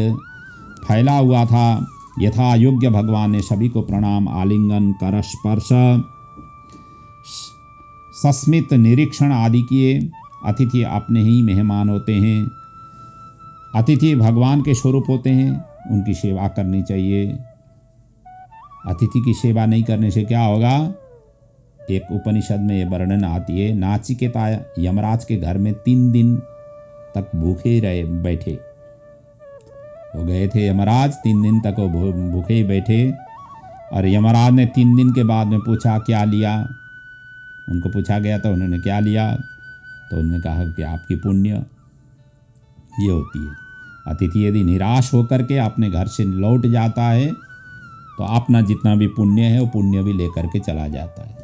फैला हुआ था। यथा योग्य भगवान ने सभी को प्रणाम, आलिंगन, कर स्पर्श, सस्मित निरीक्षण आदि किए। अतिथि अपने ही मेहमान होते हैं। अतिथि भगवान के स्वरूप होते हैं, उनकी सेवा करनी चाहिए। अतिथि की सेवा नहीं करने से क्या होगा? एक उपनिषद में यह वर्णन आती है, नाचिकेता यमराज के घर में 3 दिन तक भूखे रहे बैठे। वो गए थे यमराज, 3 दिन तक वो भूखे ही बैठे। और यमराज ने 3 दिन के बाद में पूछा क्या लिया। उनको पूछा गया तो उन्होंने क्या लिया, तो उन्होंने कहा कि आपकी पुण्य। ये होती है अतिथि यदि निराश होकर के अपने घर से लौट जाता है तो अपना जितना भी पुण्य है वो पुण्य भी लेकर के चला जाता है,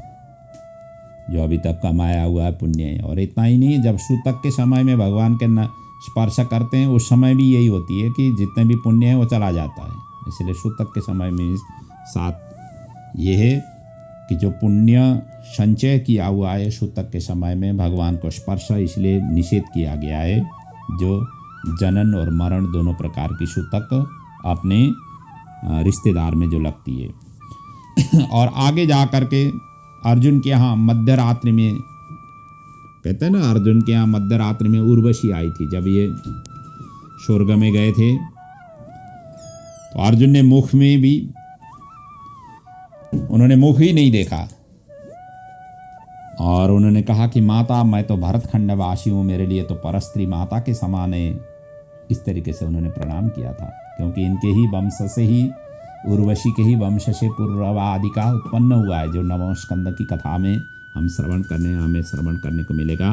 जो अभी तक कमाया हुआ है पुण्य है। और इतना ही नहीं, जब सूतक के समय में भगवान के स्पर्श करते हैं उस समय भी यही होती है कि जितने भी पुण्य है वो चला जाता है। इसलिए सूतक के समय में साथ ये है कि जो पुण्य संचय किया हुआ है सूतक के समय में भगवान को स्पर्श इसलिए निषेध किया गया है। जो जनन और मरण दोनों प्रकार की सूतक अपने रिश्तेदार में जो लगती है। और आगे जा कर के अर्जुन के यहाँ मध्य रात्रि में, कहते हैं ना, अर्जुन के यहाँ मध्य रात्रि में उर्वशी आई थी। जब ये स्वर्ग में गए थे तो अर्जुन ने मुख में भी, उन्होंने मुख ही नहीं देखा और उन्होंने कहा कि माता मैं तो भरतखंड वासी हूँ, मेरे लिए तो परस्त्री माता के समान है। इस तरीके से उन्होंने प्रणाम किया था, क्योंकि इनके ही वंश से ही, उर्वशी के ही वंश से पूर्वा आदि का उत्पन्न हुआ है, जो नवम स्कंद की कथा में हमें श्रवण करने को मिलेगा।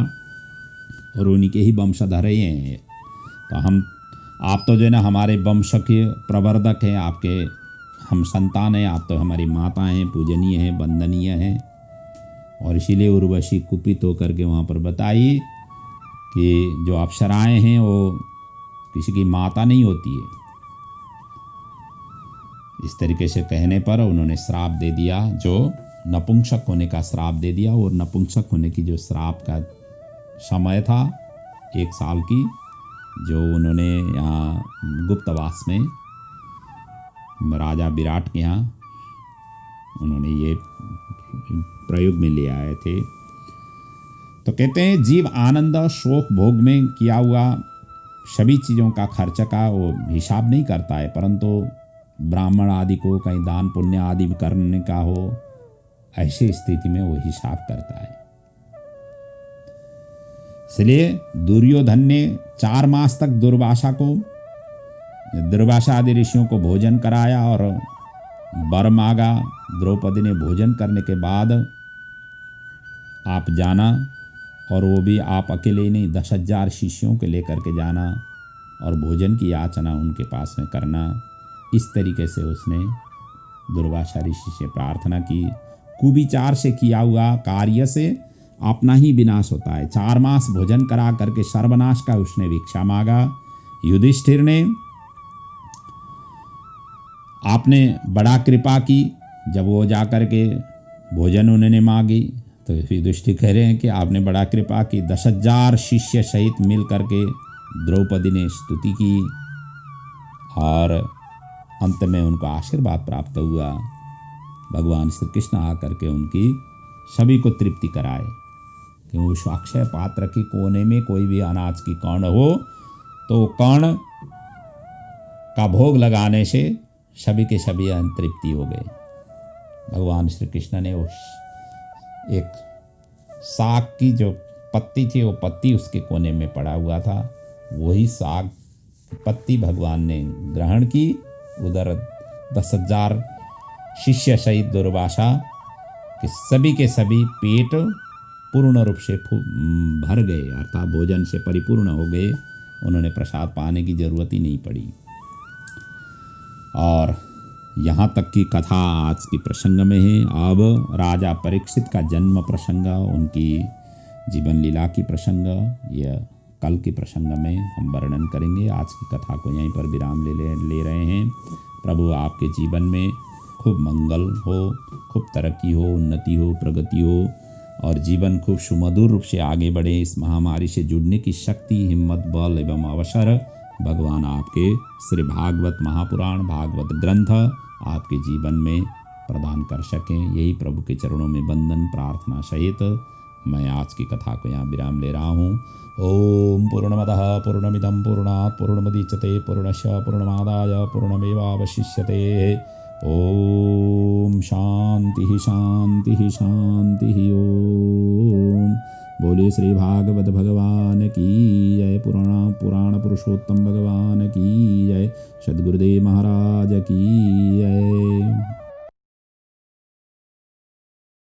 और उन्हीं के ही वंशधर ही हैं। तो आप तो जो है ना हमारे वंश के प्रवर्धक हैं, आपके हम संतान हैं, आप तो हमारी माता हैं, पूजनीय हैं, वंदनीय हैं। और इसीलिए उर्वशी कुपित होकर के वहाँ पर बताई कि जो अप्सराएं हैं वो किसी की माता नहीं होती है। इस तरीके से कहने पर उन्होंने श्राप दे दिया, जो नपुंसक होने का श्राप दे दिया। और नपुंसक होने की जो श्राप का समय था 1 साल की, जो उन्होंने यहाँ गुप्तवास में राजा विराट के यहाँ उन्होंने ये प्रयोग में ले आए थे। तो कहते हैं जीव आनंद शोक भोग में किया हुआ सभी चीज़ों का खर्च का वो हिसाब नहीं करता है, परंतु ब्राह्मण आदि को कहीं दान पुण्य आदि करने का हो, ऐसी स्थिति में वो हिसाब करता है। इसलिए दुर्योधन ने 4 मास तक दुर्वासा आदि ऋषियों को भोजन कराया और वर मांगा। द्रौपदी ने भोजन करने के बाद आप जाना, और वो भी आप अकेले ही नहीं, 10,000 शिष्यों के लेकर के जाना और भोजन की याचना उनके पास में करना। इस तरीके से उसने दुर्वासा ऋषि से प्रार्थना की। कुविचार से किया हुआ कार्य से अपना ही विनाश होता है। 4 मास भोजन करा करके सर्वनाश का उसने भिक्षा मांगा। युधिष्ठिर ने आपने बड़ा कृपा की, जब वो जा कर के भोजन उन्होंने मांगी तो युधिष्ठिर कह रहे हैं कि आपने बड़ा कृपा की। 10,000 शिष्य सहित मिल करके द्रौपदी ने स्तुति की और अंत में उनको आशीर्वाद प्राप्त हुआ। भगवान श्री कृष्ण आकर के उनकी सभी को तृप्ति कराए कि उस अक्षय पात्र के कोने में कोई भी अनाज की कण हो तो कण का भोग लगाने से सभी के सभी तृप्ति हो गए। भगवान श्री कृष्ण ने उस एक साग की जो पत्ती थी, वो पत्ती उसके कोने में पड़ा हुआ था, वही साग पत्ती भगवान ने ग्रहण की। उधर 10,000 शिष्य सहित दुर्वासा के सभी पेट पूर्ण रूप से भर गए, अर्थात भोजन से परिपूर्ण हो गए। उन्होंने प्रसाद पाने की जरूरत ही नहीं पड़ी। और यहाँ तक की कथा आज की प्रसंग में है। अब राजा परीक्षित का जन्म प्रसंग, उनकी जीवन लीला की प्रसंग, यह कल के प्रसंग में हम वर्णन करेंगे। आज की कथा को यहीं पर विराम ले रहे हैं। प्रभु आपके जीवन में खूब मंगल हो, खूब तरक्की हो, उन्नति हो, प्रगति हो और जीवन खूब सुमधुर रूप से आगे बढ़े। इस महामारी से जुड़ने की शक्ति, हिम्मत, बल एवं अवसर भगवान आपके श्री भागवत महापुराण भागवत ग्रंथ आपके जीवन में प्रदान कर सकें, यही प्रभु के चरणों में वंदन प्रार्थना सहित मैं आज की कथा को यहाँ विराम ले रहा हूँ। ओम पूर्णमदः पूर्णमिदं पूर्णात् पूर्णमुदच्यते पूर्णस्य पूर्णमादाय पूर्णमेवावशिष्यते। ओम शांति शांति शांति। ओम बोले श्री भागवत भगवान की जय। पुराण पुरुषोत्तम भगवान की जय। सद्गुरुदेव महाराज की जय।